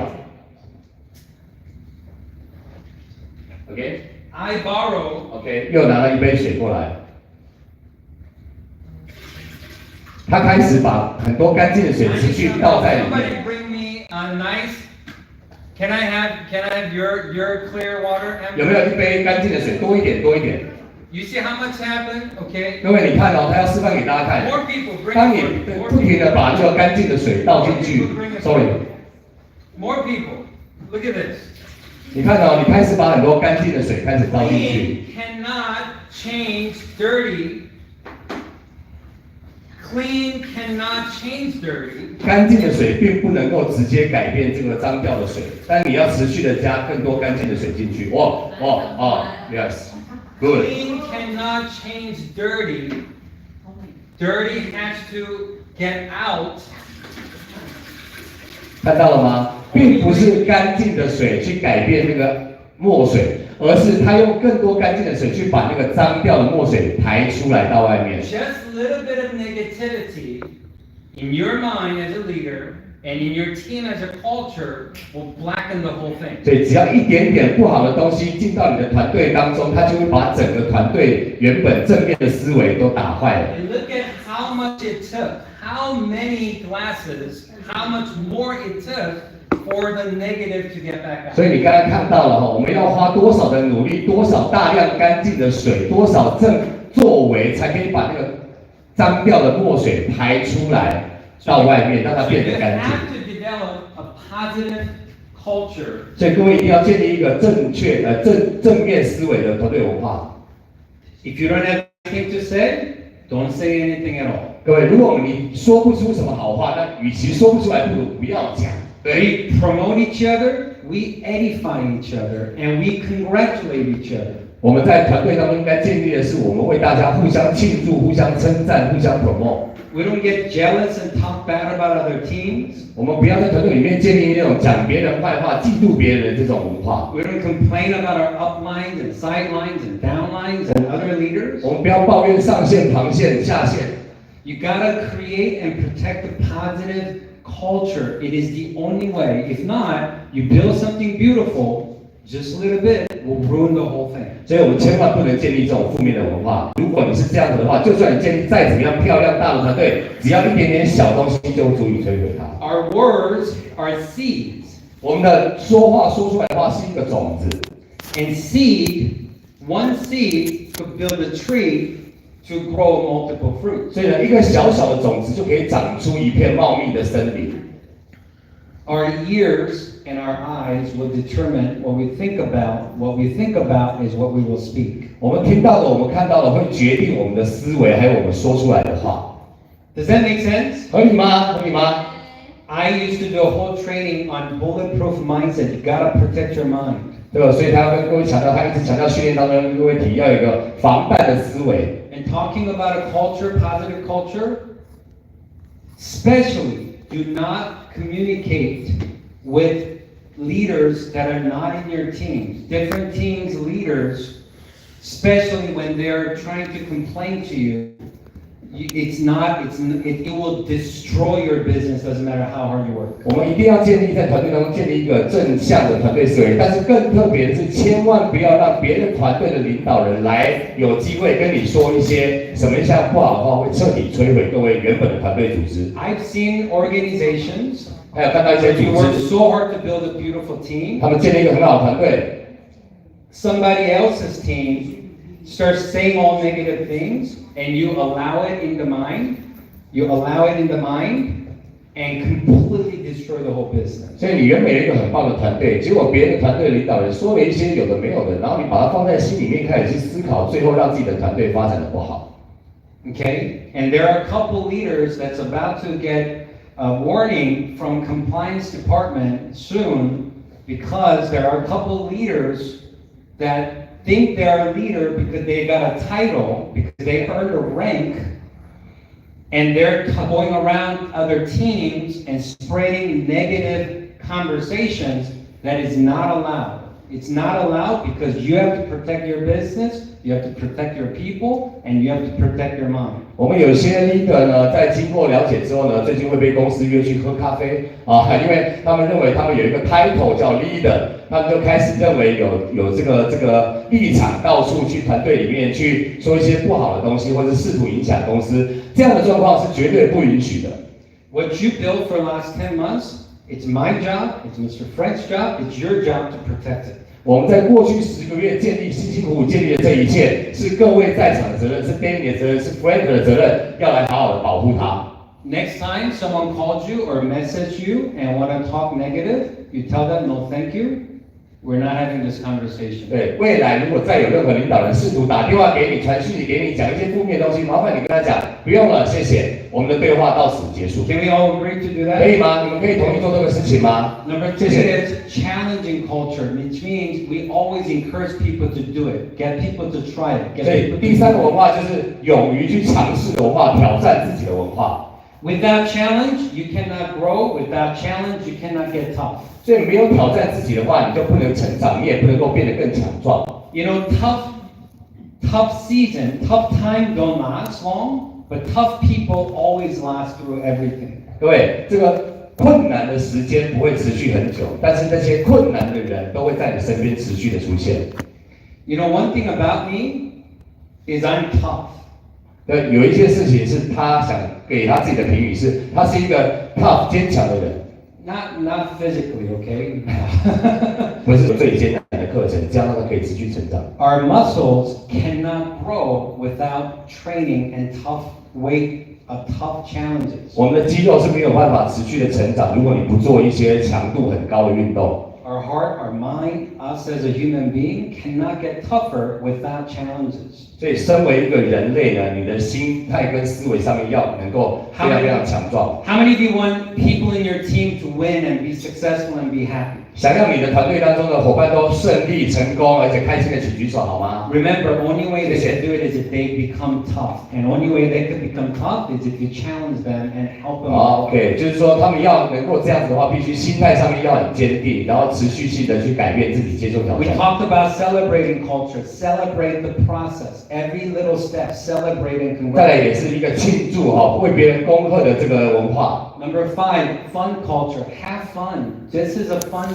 OK， I borrow. OK， 又拿了一杯水过来。他开始把很多干净的水持续倒在里面。Somebody bring me a nice. Can I have your clear water? 有没有一杯干净的水？多一点，多一点。You see how much happened? Okay. 各位，你看哦，他要示范给大家看。 More people bring. 当你不停的把这个干净的水倒进去 ，sorry。 More people. Look at this. 你看哦，你开始把很多干净的水开始倒进去。 Clean cannot change dirty. Clean cannot change dirty. 干净的水并不能够直接改变这个脏掉的水，但你要持续的加更多干净的水进去。Yes, good. Clean cannot change dirty. Dirty has to get out. 看到了吗？并不是干净的水去改变那个墨水，而是他用更多干净的水去把那个脏掉的墨水排出来到外面。 Just a little bit of negativity in your mind as a leader and in your team as a culture will blacken the whole thing. 所以只要一点点不好的东西进到你的团队当中，它就会把整个团队原本正面的思维都打坏了。 And look at how much it took, how many glasses, how much more it took for the negative to get back out. 所以你刚才看到了哈，我们要花多少的努力，多少大量干净的水，多少正作为，才可以把那个脏掉的墨水排出来到外面，让它 So 变 you 得干净。 have to develop a positive culture. 所以各位一定要建立一个正面思维的团队文化。 If you don't have anything to say, don't say anything at all. 各位，如果你说不出什么好话，那与其说不出来，不如不要讲。对。 We promote each other, we edify each other, and we congratulate each other. 我们在团队当中应该建立的是，我们为大家互相庆祝、互相称赞、互相 promote。 We don't get jealous and talk bad about other teams. 我们不要在团队里面建立那种讲别人坏话、嫉妒别人的这种文化。 We don't complain about our uplines and sidelines and downlines and other leaders. 我们不要抱怨上线、旁线、下线。 You gotta create and protect a positive culture. It is the only way. If not, you build something beautiful, just a little bit will ruin the whole thing. 所以我们千万不能建立这种负面的文化。如果你是这样子的话，就算你建立再怎么样漂亮大的团队，只要一点点小东西就足以摧毁它。 Our words are seeds. 我们的说话说出来的话是一个种子， And one seed could build a tree to grow multiple fruits. 所以呢，一个小小的种子就可以长出一片茂密的森林。 Our ears and our eyes will determine what we think about. What we think about is what we will speak. 我们听到的，我们看到的，会决定我们的思维，还有我们说出来的话。 Does that make sense? 合理吗？合理吗？ I used to do a whole training on bulletproof mindset. You gotta protect your mind. 对吧？所以他跟各位强调，他一直强调训练当中跟各位提要有一个防范的思维。 And talking about a culture, positive culture, especially do not communicate with leaders that are not in your teams. Different teams, leaders, especially when they're trying to complain to you, it will destroy your business, doesn't matter how hard you work. 我们一定要建立在团队当中建立一个正向的团队思维，但是更特别的是，千万不要让别的团队的领导人来有机会跟你说一些什么样不好的话，会彻底摧毁各位原本的团队组织。 I've seen organizations 还有看到一些 you 组 work 织， so hard to build a beautiful team. 他们建立一个很好的团队， Somebody else's team starts saying all negative things, and you allow it in the mind. You allow it in the mind, and completely destroy the whole business. 所以你原本有一个很棒的团队，结果别的团队领导人说了一些有的没有的，然后你把它放在心里面开始去思考，最后让自己的团队发展的不好。 Okay? And there are a couple leaders that's about to get a warning from compliance department soon, because there are a couple leaders that think they're a leader because they got a title, because they earned a rank, and they're going around other teams and spreading negative conversations. That is not allowed. It's not allowed because you have to protect your business, you have to protect your people, and you have to protect your mind. 我们有些 leader 呢，在经过了解之后呢，最近会被公司约去喝咖啡啊，因为他们认为他们有一个 title 叫 leader， 他们就开始认为有这个立场，到处去团队里面去说一些不好的东西，或者试图影响公司，这样的状况是绝对不允许的。What you built for the last 10 months, it's my job, it's Mr. Frank's job, it's your job to protect it. 我们在过去10个月辛辛苦苦建立的这一切，是各位在场的责任，是 Danny 的责任，是 Frank 的责任，要来好好的保护它。Next time someone calls you or message you and want to talk negative, you tell them no thank you. We're not having this conversation. 对，未来如果再有任何领导人试图打电话给你、传讯息给你，讲一些负面的东西，麻烦你跟他讲，不用了，谢谢，我们的对话到此结束。 Can we all agree to do that? 可以吗？你们可以同意做这个事情吗？ Number 2 is challenging culture, which means we always encourage people to do it, get people to try it. 所以第三个文化就是勇于去尝试的文化，挑战自己的文化。Without challenge, you cannot grow. Without challenge, you cannot get tough. 所以没有挑战自己的话，你就不能成长，你也不能够变得更强壮。You know, tough season, tough time don't last long, but tough people always last through everything. 各位，这个困难的时间不会持续很久，但是那些困难的人都会在你身边持续的出现。You know, one thing about me is I'm tough. 有一些事情是他想给他自己的评语是，他是一个 tough 坚强的人。Not physically, okay? 不是最艰难的课程，这样让他可以持续成长。Our muscles cannot grow without training and tough challenges. 我们的肌肉是没有办法持续的成长，如果你不做一些强度很高的运动。Our heart, our mind, us as a human being cannot get tougher without challenges. 所以，身为一个人类呢，你的心态跟思维上面要能够非常非常强壮。How many of you want people in your team to win and be successful and be happy? 想要你的团队当中的伙伴都顺利成功，而且开心的举举手，好吗？ Remember, only way they can do it is if they become tough. And only way they can become tough is if you challenge them and help them. OK， 就是说他们要能够这样子的话，必须心态上面要很坚定，然后持续性的去改变自己，接受挑 We 战。 talked about celebrating culture, celebrate the process, every little step, celebrate and 再来也 congratulate. 是一个庆祝哈，为别人恭贺的这个文化。Number 5, fun culture, have fun. This is a fun